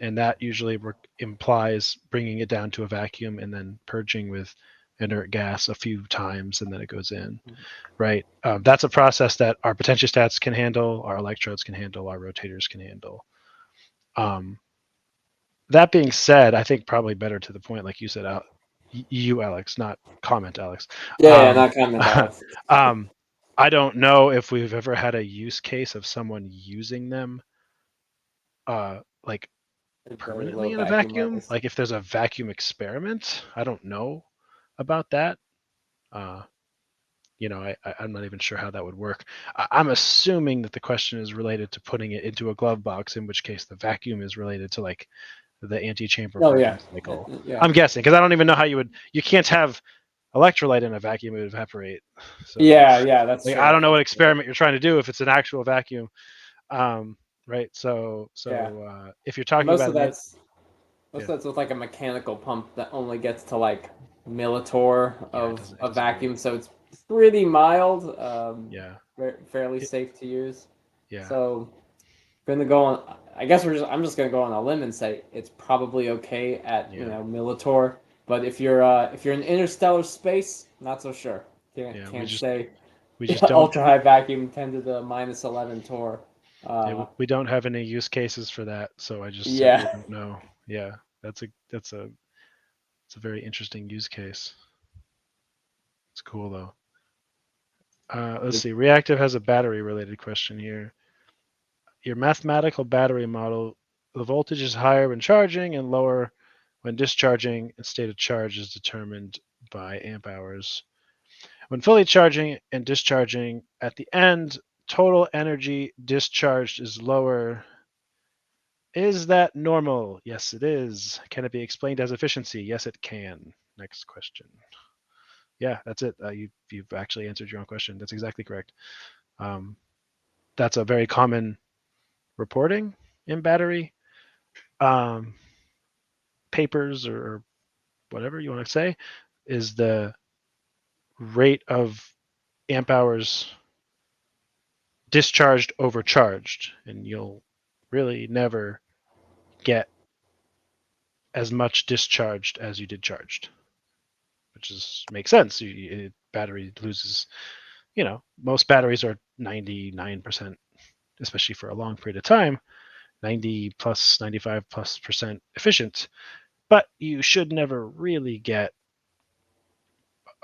and that usually implies bringing it down to a vacuum and then purging with inert gas a few times, and then it goes in, right? That's a process that our potentiostats can handle, our electrodes can handle, our rotators can handle. That being said, I think probably better to the point, like you said, you, Alex, not comment, Alex. Yeah, not comment, Alex. I don't know if we've ever had a use case of someone using them, like Very low permanently in a vacuum vacuum. levels. Like if there's a vacuum experiment, I don't know about that. I'm not even sure how that would work. I'm assuming that the question is related to putting it into a glove box, in which case the vacuum is related to like the anti-chamber Oh yeah, forming cycle. yeah, I'm guessing because I don't even know how you can't have electrolyte in a vacuum, it would evaporate. So yeah. That's like, true. I don't know what That's true. experiment you're trying to do if it's an actual vacuum. Right. So Yeah, if you're talking most about of that's most yeah, of that's with like a mechanical pump that only gets to like millitorr yeah, of it a doesn't go. vacuum, so it's pretty mild, Yeah. fairly It, safe to use. yeah. So gonna go on. I guess I'm just gonna go on a limb and say it's probably okay at Yeah. millitorr. But if you're in interstellar space, not so sure. Yeah. Can't say. We just don't Ultra high vacuum 10 to the minus 11 torr. yeah, we don't have any use cases for that, so I just simply Yeah. don't know. Yeah. It's a very interesting use case. It's cool though. Let's see. Reactive has a battery related question here. Your mathematical battery model, the voltage is higher when charging and lower when discharging, and state of charge is determined by amp hours. When fully charging and discharging at the end, total energy discharged is lower. Is that normal? Yes, it is. Can it be explained as efficiency? Yes, it can. Next question. Yeah, that's it. You've actually answered your own question. That's exactly correct. Um, that's a very common reporting in battery papers or whatever you want to say, is the rate of amp hours discharged over charged, and you'll really never get as much discharged as you did charged, which makes sense. Battery loses, most batteries are 99%, especially for a long period of time, 90 plus, 95 plus percent efficient, but you should never really get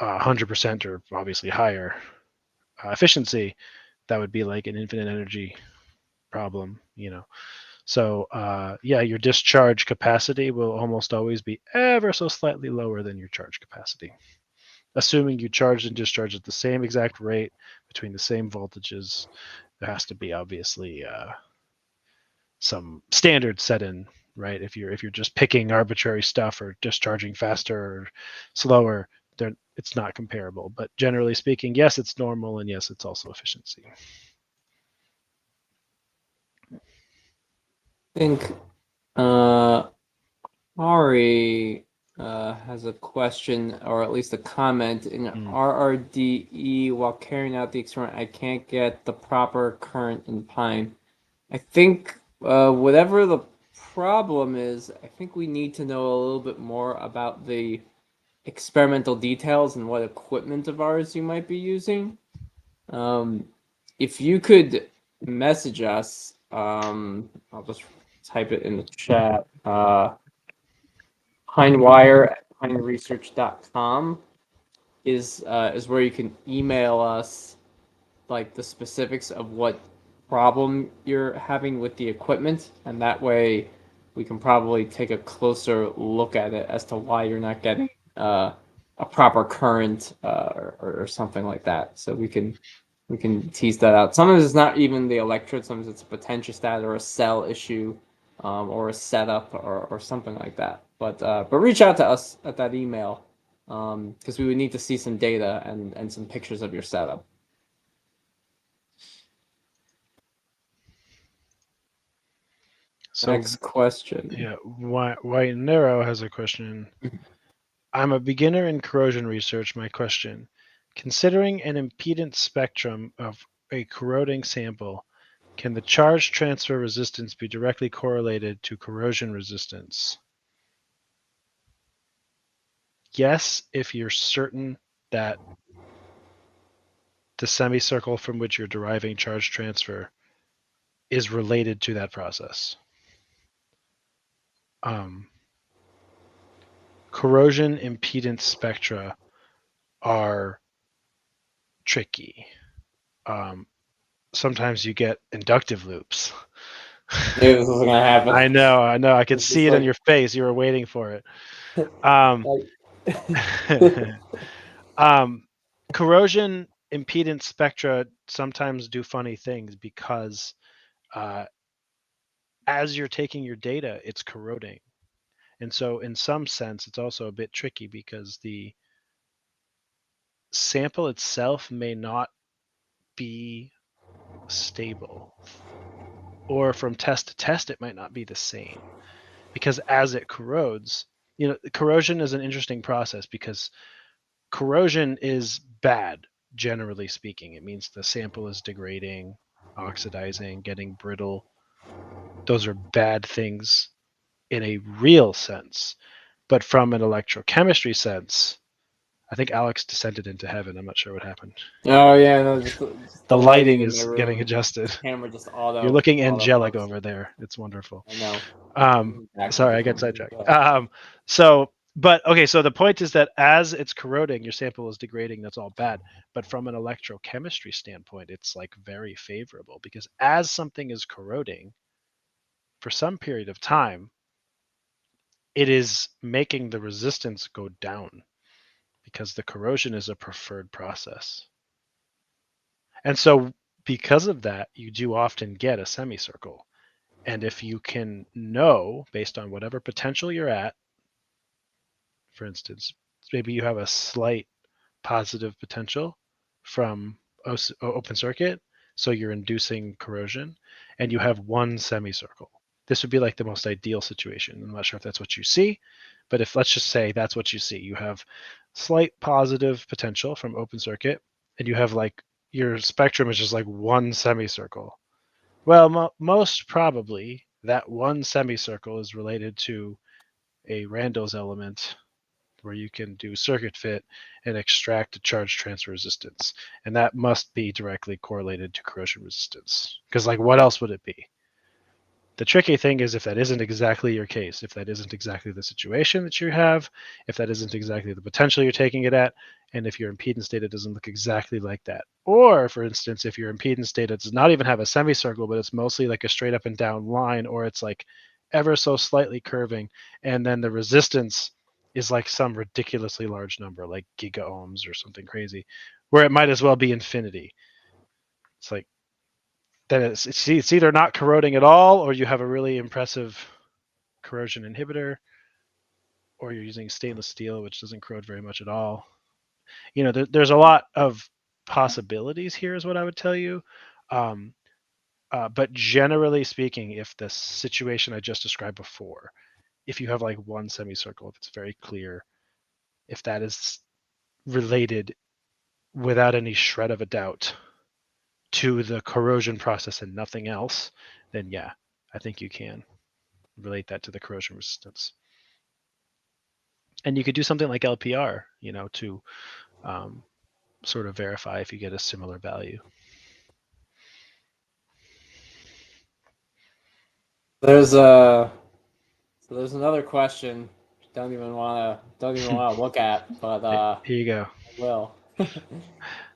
100% or obviously higher efficiency. That would be like an infinite energy problem. So yeah, your discharge capacity will almost always be ever so slightly lower than your charge capacity, assuming you charge and discharge at the same exact rate between the same voltages. There has to be obviously some standard set in, right? If you're just picking arbitrary stuff or discharging faster or slower, then it's not comparable. But generally speaking, yes, it's normal, and yes, it's also efficiency. I think Ari has a question, or at least a comment. In RRDE, while carrying out the experiment, I can't get the proper current in Pine. I think whatever the problem is, I think we need to know a little bit more about the experimental details and what equipment of ours you might be using. If you could message us, I'll just type it in the chat. Pinewire at pineresearch.com is where you can email us like the specifics of what problem you're having with the equipment, and that way we can probably take a closer look at it as to why you're not getting a proper current or something like that. So we can tease that out. Sometimes it's not even the electrode. Sometimes it's a potentiostat or a cell issue, or a setup or something like that. But reach out to us at that email, because we would need to see some data and some pictures of your setup. So, next question. Yeah, White Narrow has a question. I'm a beginner in corrosion research. My question: considering an impedance spectrum of a corroding sample, Can the charge transfer resistance be directly correlated to corrosion resistance? Yes, if you're certain that the semicircle from which you're deriving charge transfer is related to that process. Corrosion impedance spectra are tricky. Sometimes you get inductive loops. Maybe this isn't gonna happen. I know. I could It's see just it on like- your face. You were waiting for it. Corrosion impedance spectra sometimes do funny things because as you're taking your data, it's corroding. And so in some sense, it's also a bit tricky because the sample itself may not be stable. Or from test to test, it might not be the same. Because as it corrodes, corrosion is an interesting process because corrosion is bad, generally speaking. It means the sample is degrading, oxidizing, getting brittle. Those are bad things in a real sense. But from an electrochemistry sense, I think Alex descended into heaven. I'm not sure what happened. Oh yeah, no, just The lighting in my is room. getting adjusted. The camera just auto. You're looking angelic over there. It's wonderful. I know. Sorry, I got sidetracked. So the point is that as it's corroding, your sample is degrading. That's all bad. But from an electrochemistry standpoint, it's like very favorable because as something is corroding for some period of time, it is making the resistance go down because the corrosion is a preferred process. And so because of that, you do often get a semicircle. And if you can know, based on whatever potential you're at, for instance, maybe you have a slight positive potential from open circuit, so you're inducing corrosion, and you have one semicircle. This would be like the most ideal situation. I'm not sure if that's what you see, but if let's just say that's what you see, you have slight positive potential from open circuit, and you have like your spectrum is just like one semicircle. Well, most probably that one semicircle is related to a Randall's element where you can do circuit fit and extract a charge transfer resistance. And that must be directly correlated to corrosion resistance. Because, like, what else would it be? The tricky thing is if that isn't exactly your case, if that isn't exactly the situation that you have, if that isn't exactly the potential you're taking it at, and if your impedance data doesn't look exactly like that. Or, for instance, if your impedance data does not even have a semicircle, but it's mostly like a straight up and down line, or it's like ever so slightly curving, and then the resistance is like some ridiculously large number, like giga ohms or something crazy, where it might as well be infinity. It's like, then it's either not corroding at all, or you have a really impressive corrosion inhibitor, or you're using stainless steel, which doesn't corrode very much at all. There's a lot of possibilities here, is what I would tell you. But generally speaking, if the situation I just described before, if you have like one semicircle, if it's very clear, if that is related without any shred of a doubt to the corrosion process and nothing else, then yeah, I think you can relate that to the corrosion resistance. And you could do something like LPR, to sort of verify if you get a similar value. There's another question. Don't even want to look at, but here you go. I will.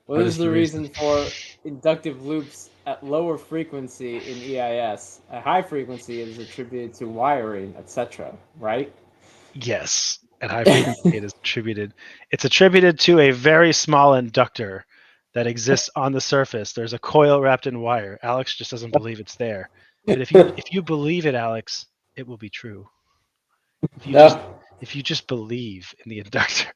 What is the reason for inductive loops at lower frequency in EIS? At high frequency, it is attributed to wiring, etc. Right? Yes, at high frequency, it is attributed. It's attributed to a very small inductor that exists on the surface. There's a coil wrapped in wire. Alex just doesn't believe it's there. But if you believe it, Alex, it will be true. If you just believe in the inductor.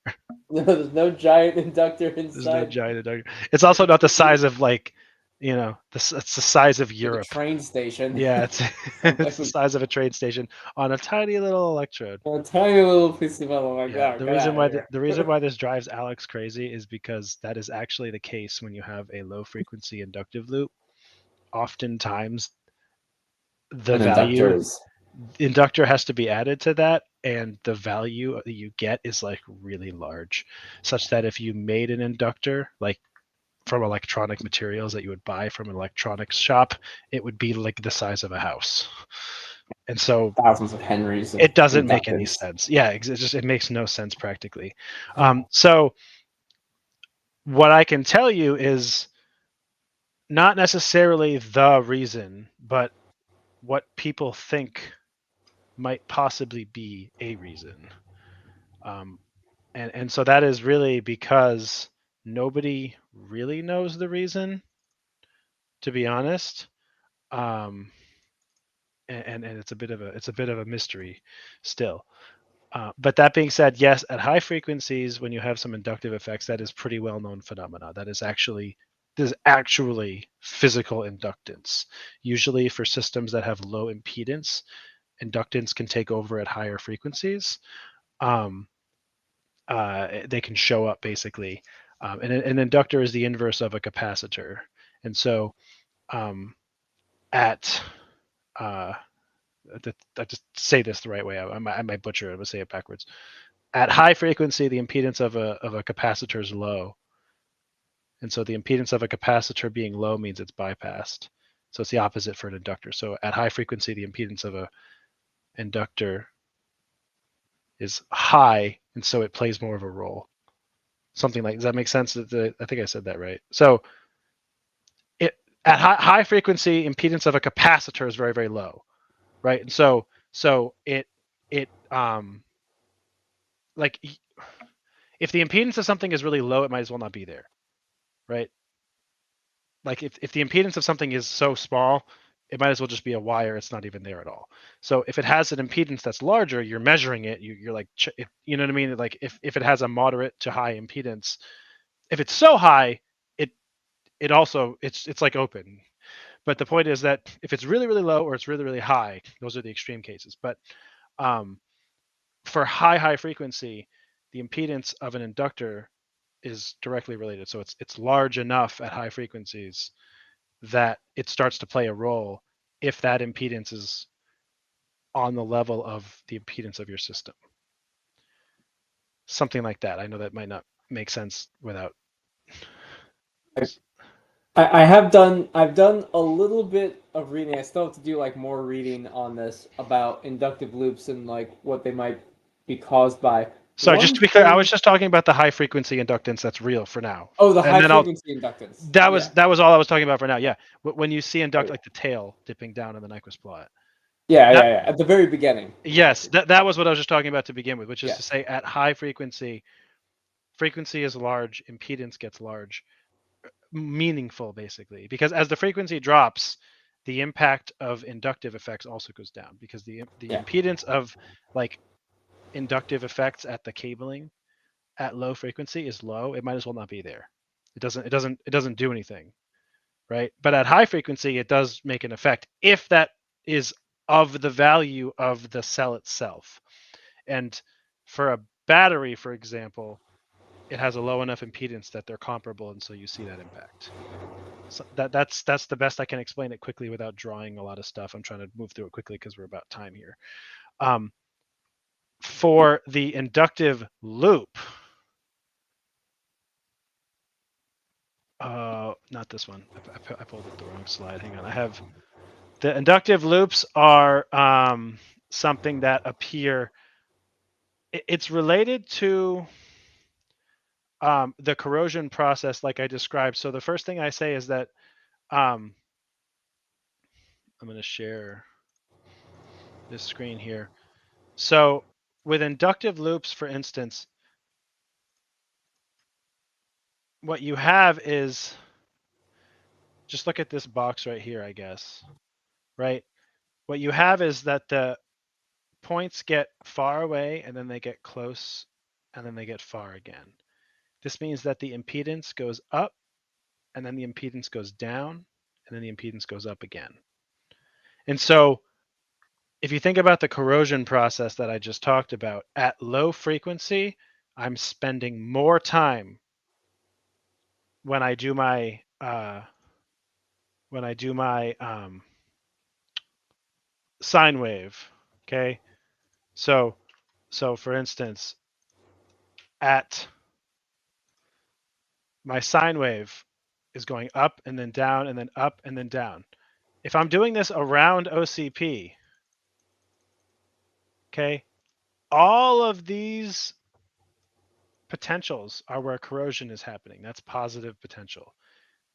No, there's no giant inductor inside. There's no giant inductor. It's also not the size of it's the size of Europe. Like a train station. Yeah, it's it's the size of a train station on a tiny little electrode. A tiny little piece of metal. Like Yeah, that. the reason why this drives Alex crazy is because that is actually the case when you have a low frequency inductive loop. oftentimes the An value inductor inductor has to be added to that, and the value that you get is like really large, such that if you made an inductor like from electronic materials that you would buy from an electronics shop, it would be like the size of a house. And so thousands of henries. it doesn't make any sense. Yeah, it makes no sense practically. So what I can tell you is not necessarily the reason, but what people think might possibly be a reason. And so that is really because nobody really knows the reason, to be honest. And it's a bit of a mystery still. But that being said, yes, at high frequencies, when you have some inductive effects, that is pretty well known phenomena. There's actually physical inductance. Usually for systems that have low impedance, inductance can take over at higher frequencies. They can show up basically. And an inductor is the inverse of a capacitor. And so at I just say this the right way. I might butcher it. I'm gonna say it backwards. At high frequency, the impedance of a capacitor is low, and so the impedance of a capacitor being low means it's bypassed. So it's the opposite for an inductor. So at high frequency, the impedance of a inductor is high, and so it plays more of a role. Something like, does that make sense? I think I said that right. So at high frequency, impedance of a capacitor is very, very low, right? And so it like if the impedance of something is really low, it might as well not be there, right? Like if the impedance of something is so small, it might as well just be a wire. It's not even there at all. So if it has an impedance that's larger, you're measuring it. You're like, you know what I mean? Like if it has a moderate to high impedance, if it's so high, it also it's like open. But the point is that if it's really, really low or it's really, really high, those are the extreme cases. But for high frequency, the impedance of an inductor is directly related. So it's large enough at high frequencies that it starts to play a role if that impedance is on the level of the impedance of your system. Something like that. I know that might not make sense without. I've done a little bit of reading. I still have to do like more reading on this about inductive loops and like what they might be caused by. Sorry, just to be clear, I was just talking about the high frequency inductance that's real for now. Oh, the high frequency inductance. That was all I was talking about for now. Yeah, when you see like the tail dipping down in the Nyquist plot. Yeah. At the very beginning. Yes, that was what I was just talking about to begin with, which is to say at high frequency is large, impedance gets large, meaningful basically, because as the frequency drops, the impact of inductive effects also goes down because the impedance of like inductive effects at the cabling at low frequency is low. It might as well not be there. It doesn't do anything, right? But at high frequency, it does make an effect if that is of the value of the cell itself. And for a battery, for example, it has a low enough impedance that they're comparable, and so you see that impact. So that's the best I can explain it quickly without drawing a lot of stuff. I'm trying to move through it quickly because we're about time here. For the inductive loop, not this one. I pulled up the wrong slide. Hang on. I have the inductive loops are something that appear. It's related to the corrosion process, like I described. So the first thing I say is that I'm going to share this screen here. So with inductive loops, for instance, what you have is, just look at this box right here, I guess, right? What you have is that the points get far away and then they get close and then they get far again. This means that the impedance goes up and then the impedance goes down and then the impedance goes up again. And so if you think about the corrosion process that I just talked about, at low frequency, I'm spending more time when I do my when I do my sine wave, okay? So for instance, at my sine wave is going up and then down and then up and then down. If I'm doing this around OCP, okay, all of these potentials are where corrosion is happening. That's positive potential.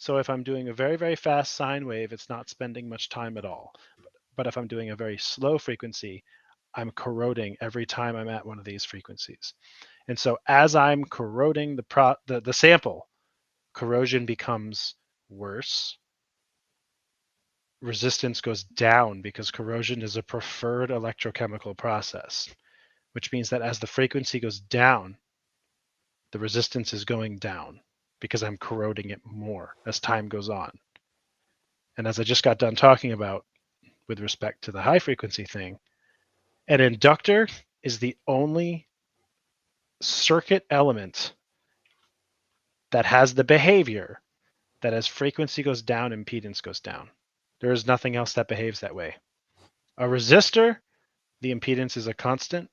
So if I'm doing a very, very fast sine wave, it's not spending much time at all. But if I'm doing a very slow frequency, I'm corroding every time I'm at one of these frequencies. And so as I'm corroding the sample, corrosion becomes worse. Resistance goes down because corrosion is a preferred electrochemical process, which means that as the frequency goes down, the resistance is going down because I'm corroding it more as time goes on. And as I just got done talking about with respect to the high frequency thing, an inductor is the only circuit element that has the behavior that as frequency goes down, impedance goes down. There is nothing else that behaves that way. A resistor, the impedance is a constant.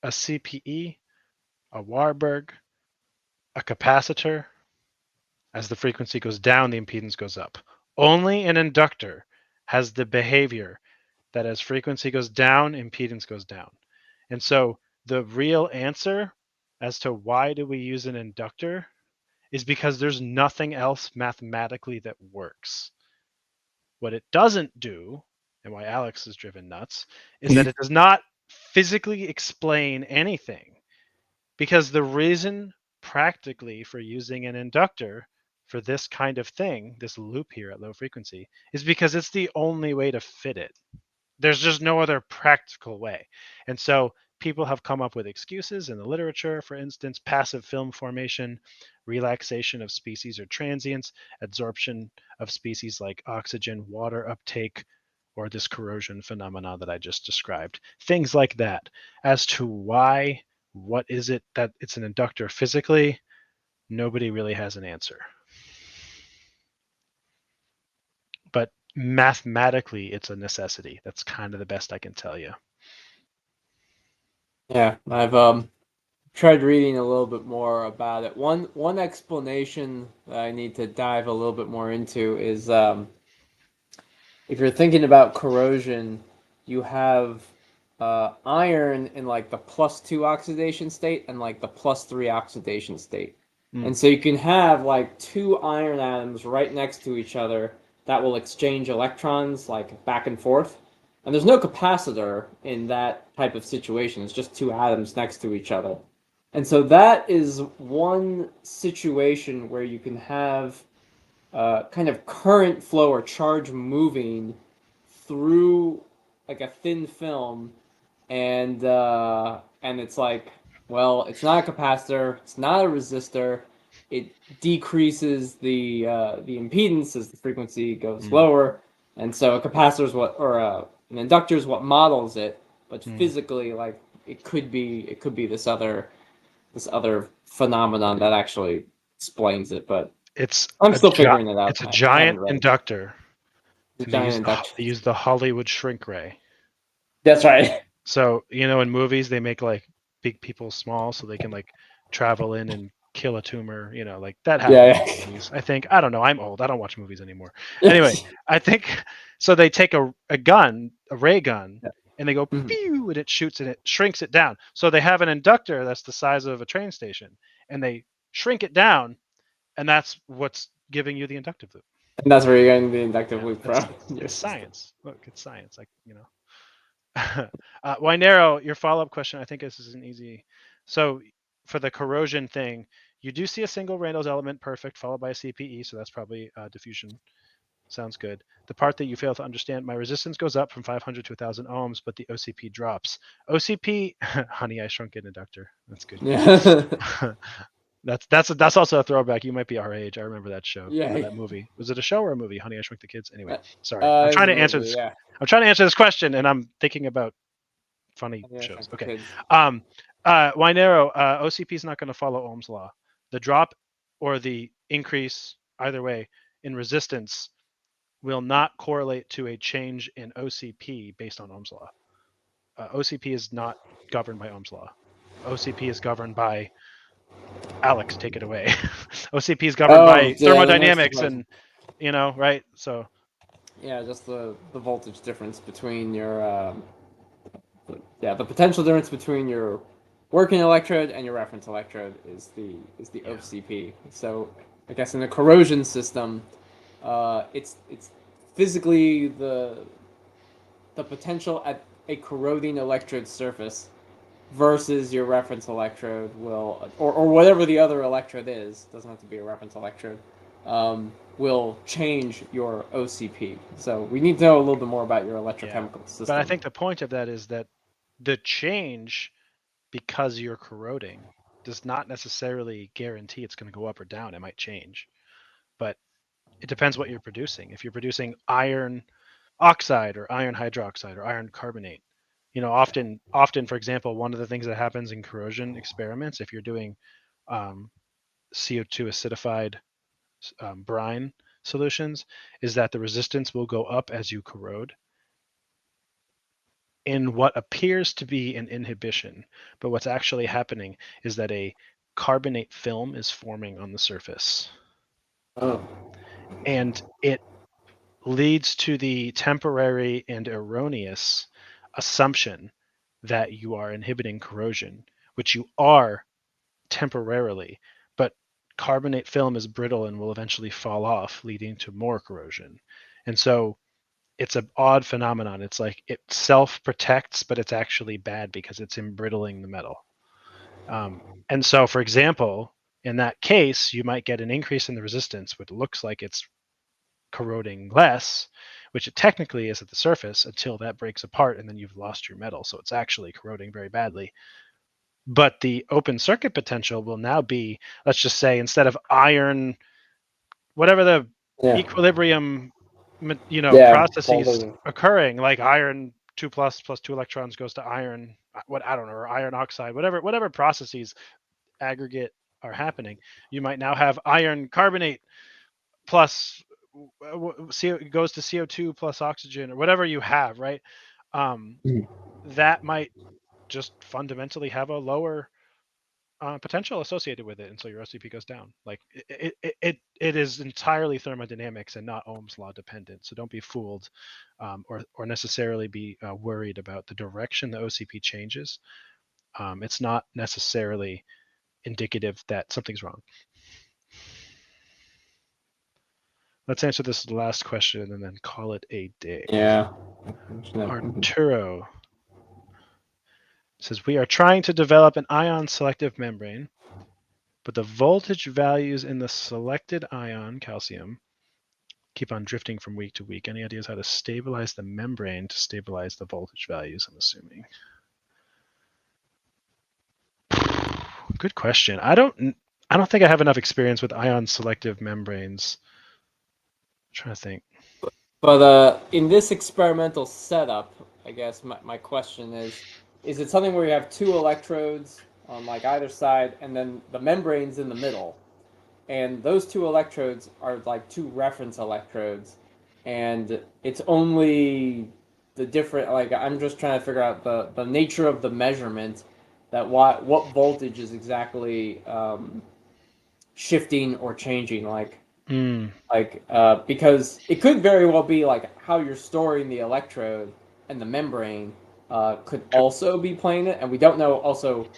A CPE, a Warburg, a capacitor, as the frequency goes down, the impedance goes up. Only an inductor has the behavior that as frequency goes down, impedance goes down. And so the real answer as to why do we use an inductor is because there's nothing else mathematically that works. What it doesn't do, and why Alex is driven nuts, is that it does not physically explain anything. Because the reason practically for using an inductor for this kind of thing, this loop here at low frequency, is because it's the only way to fit it. There's just no other practical way. And so people have come up with excuses in the literature, for instance, passive film formation, relaxation of species or transients, absorption of species like oxygen, water uptake, or this corrosion phenomena that I just described. Things like that. As to why, what is it that it's an inductor physically, nobody really has an answer. But mathematically, it's a necessity. That's kind of the best I can tell you. Yeah, I've tried reading a little bit more about it. One explanation that I need to dive a little bit more into is if you're thinking about corrosion, you have iron in like the +2 oxidation state and like the +3 oxidation state. And so you can have like two iron atoms right next to each other that will exchange electrons like back and forth. And there's no capacitor in that type of situation. It's just two atoms next to each other. And so that is one situation where you can have kind of current flow or charge moving through like a thin film, and it's like, well, it's not a capacitor, it's not a resistor. It decreases the impedance as the frequency goes lower, and so a capacitor is what, or an inductor is what models it, but physically, like it could be this other phenomenon that actually explains it, but I'm still figuring it out. It's a giant inductor. And they use the Hollywood shrink ray. That's right. So, in movies, they make like big people small so they can like travel in and kill a tumor, like that happens in movies. I think, I don't know, I'm old. I don't watch movies anymore. Anyway, I think, so they take a gun, a ray gun, and they go, pew, and it shoots and it shrinks it down. So they have an inductor that's the size of a train station, and they shrink it down, and that's what's giving you the inductive loop. And that's where you're getting the inductive loop from. It's science. Look, it's science. Wynero, your follow-up question, I think this is an easy. So for the corrosion thing, you do see a single Randall's element perfect followed by a CPE, so that's probably diffusion. Sounds good. The part that you fail to understand, my resistance goes up from 500 to 1,000 ohms, but the OCP drops. OCP, honey, I shrunk an inductor. That's good. Yeah. That's also a throwback. You might be our age. I remember that show. Yeah. That movie. Was it a show or a movie? Honey, I Shrunk the Kids. Anyway, sorry. I'm trying to answer this. Yeah. I'm trying to answer this question, and I'm thinking about funny shows. Okay. Wynero, OCP is not going to follow Ohm's law. The drop or the increase, either way, in resistance will not correlate to a change in OCP based on Ohm's law. OCP is not governed by Ohm's law. OCP is governed by Alex. Take it away. OCP is governed by thermodynamics, and right. So yeah, just the voltage difference between your the potential difference between your working electrode and your reference electrode is the OCP. So I guess in a corrosion system, it's physically the potential at a corroding electrode surface versus your reference electrode will, or whatever the other electrode is, doesn't have to be a reference electrode, will change your OCP. So we need to know a little bit more about your electrochemical system. But I think the point of that is that the change, because you're corroding, does not necessarily guarantee it's going to go up or down. It might change, but it depends what you're producing. If you're producing iron oxide or iron hydroxide or iron carbonate, often, for example, one of the things that happens in corrosion experiments, if you're doing CO2 acidified brine solutions, is that the resistance will go up as you corrode in what appears to be an inhibition. But what's actually happening is that a carbonate film is forming on the surface. Oh. And it leads to the temporary and erroneous assumption that you are inhibiting corrosion, which you are temporarily, but carbonate film is brittle and will eventually fall off, leading to more corrosion. And so it's an odd phenomenon. It's like it self-protects, but it's actually bad because it's embrittling the metal. And so, for example, in that case, you might get an increase in the resistance, which looks like it's corroding less, which it technically is at the surface, until that breaks apart and then you've lost your metal. So it's actually corroding very badly. But the open circuit potential will now be, let's just say, instead of iron, whatever the equilibrium, processes occurring, like iron 2 plus 2 electrons goes to iron, I don't know, or iron oxide, whatever processes aggregate are happening, you might now have iron carbonate plus goes to CO2 plus oxygen, or whatever you have, right? That might just fundamentally have a lower potential associated with it, and so your OCP goes down. Like it is entirely thermodynamics and not Ohm's law dependent. So don't be fooled, or necessarily be worried about the direction the OCP changes. It's not necessarily indicative that something's wrong. Let's answer this last question and then call it a day. Yeah. Arturo says, we are trying to develop an ion selective membrane, but the voltage values in the selected ion, calcium, keep on drifting from week to week. Any ideas how to stabilize the membrane to stabilize the voltage values, I'm assuming? Good question. I don't think I have enough experience with ion selective membranes. I'm trying to think. But in this experimental setup, I guess my question is it something where you have two electrodes on like either side and then the membrane's in the middle? And those two electrodes are like two reference electrodes, and it's only the different, like I'm just trying to figure out the nature of the measurement, that what voltage is exactly shifting or changing, because it could very well be like how you're storing the electrode and the membrane could also be playing it, and we don't know also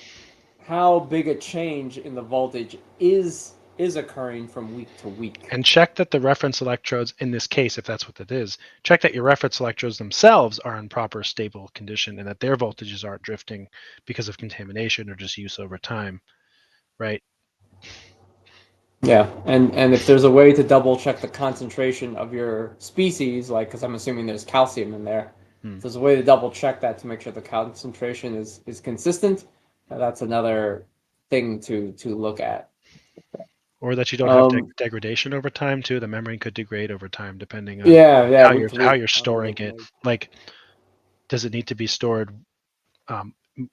how big a change in the voltage is occurring from week to week. And check that the reference electrodes, in this case, if that's what it is, check that your reference electrodes themselves are in proper stable condition and that their voltages aren't drifting because of contamination or just use over time, right? Yeah, and if there's a way to double check the concentration of your species, like, because I'm assuming there's calcium in there, if there's a way to double check that to make sure the concentration is consistent, that's another thing to look at. Or that you don't have degradation over time too. The membrane could degrade over time depending on how you're storing it. Like, does it need to be stored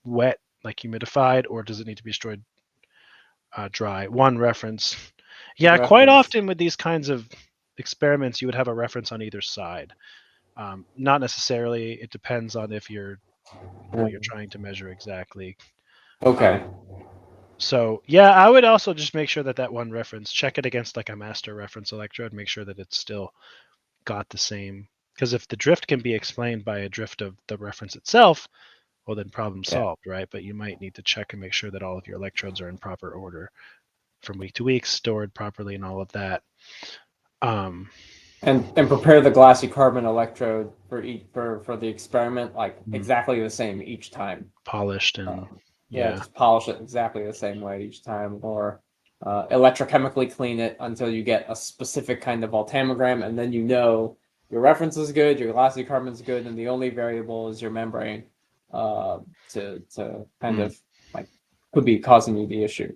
wet, like humidified, or does it need to be stored dry? One reference. Yeah, quite often with these kinds of experiments, you would have a reference on either side. Not necessarily. It depends on if what you're trying to measure exactly. Okay. So yeah, I would also just make sure that one reference, check it against like a master reference electrode, make sure that it's still got the same. Because if the drift can be explained by a drift of the reference itself, well then problem solved, right? But you might need to check and make sure that all of your electrodes are in proper order from week to week, stored properly, and all of that. And prepare the glassy carbon electrode for the experiment like exactly the same each time. Polished and just polish it exactly the same way each time, or electrochemically clean it until you get a specific kind of voltammogram, and then you know your reference is good, your glassy carbon is good, and the only variable is your membrane to kind of like could be causing you the issue.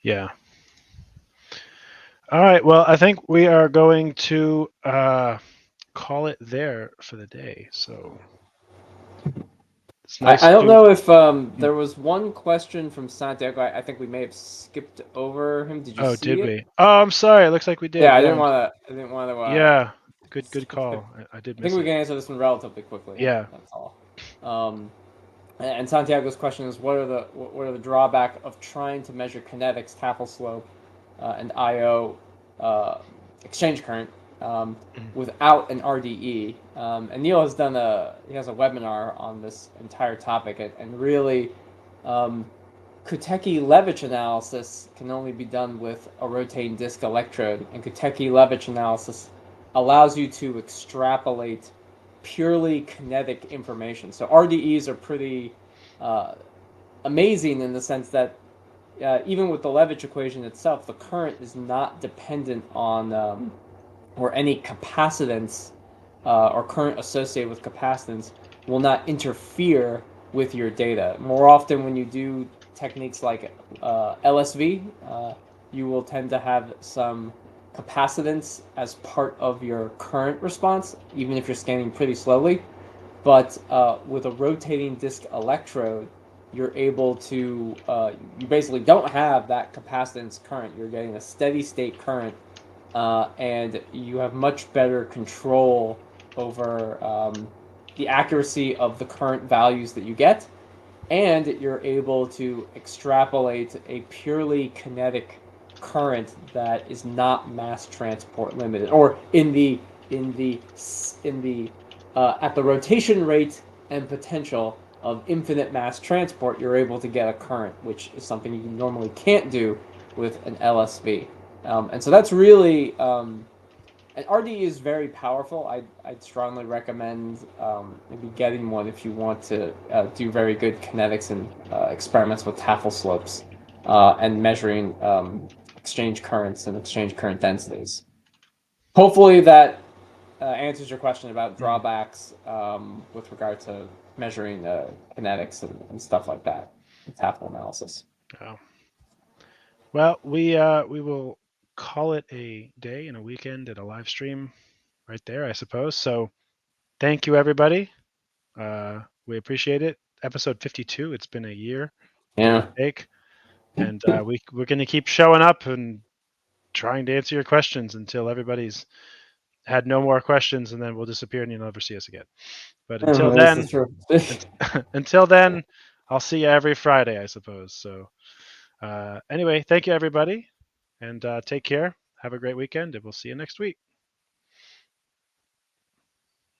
Yeah. All right. Well, I think we are going to call it there for the day. So it's nice. I don't know if there was one question from Santiago. I think we may have skipped over him. Did you see did it? we? Oh, I'm sorry. It looks like we did. Yeah, I didn't want to. Yeah. Good call. I did miss it. I think we can answer this one relatively quickly. Yeah. That's all. And Santiago's question is, what are the drawbacks of trying to measure kinetics, Tafel slope, and IO exchange current without an RDE? And Neil has has a webinar on this entire topic, and really, Kurecki-Levitch analysis can only be done with a rotating disk electrode, and Kurecki-Levitch analysis allows you to extrapolate purely kinetic information. So RDEs are pretty amazing in the sense that even with the Levitch equation itself, the current is not dependent on or any capacitance or current associated with capacitance will not interfere with your data. More often when you do techniques like LSV, you will tend to have some capacitance as part of your current response, even if you're scanning pretty slowly. But with a rotating disk electrode, you're able to, you basically don't have that capacitance current. You're getting a steady state current, and you have much better control over the accuracy of the current values that you get, and you're able to extrapolate a purely kinetic current that is not mass transport limited, or at the rotation rate and potential of infinite mass transport, you're able to get a current, which is something you normally can't do with an LSV. And so that's really, an RDE is very powerful. I'd strongly recommend maybe getting one if you want to do very good kinetics and experiments with Tafel slopes and measuring exchange currents and exchange current densities. Hopefully that answers your question about drawbacks with regard to measuring kinetics and stuff like that in Tafel analysis. Oh. Well, we will call it a day and a weekend at a live stream right there, I suppose. So thank you, everybody. We appreciate it. Episode 52. It's been a year. Yeah. And we're going to keep showing up and trying to answer your questions until everybody's had no more questions, and then we'll disappear and you'll never see us again. But until then, until then, I'll see you every Friday, I suppose. So anyway, thank you, everybody, and take care. Have a great weekend, and we'll see you next week.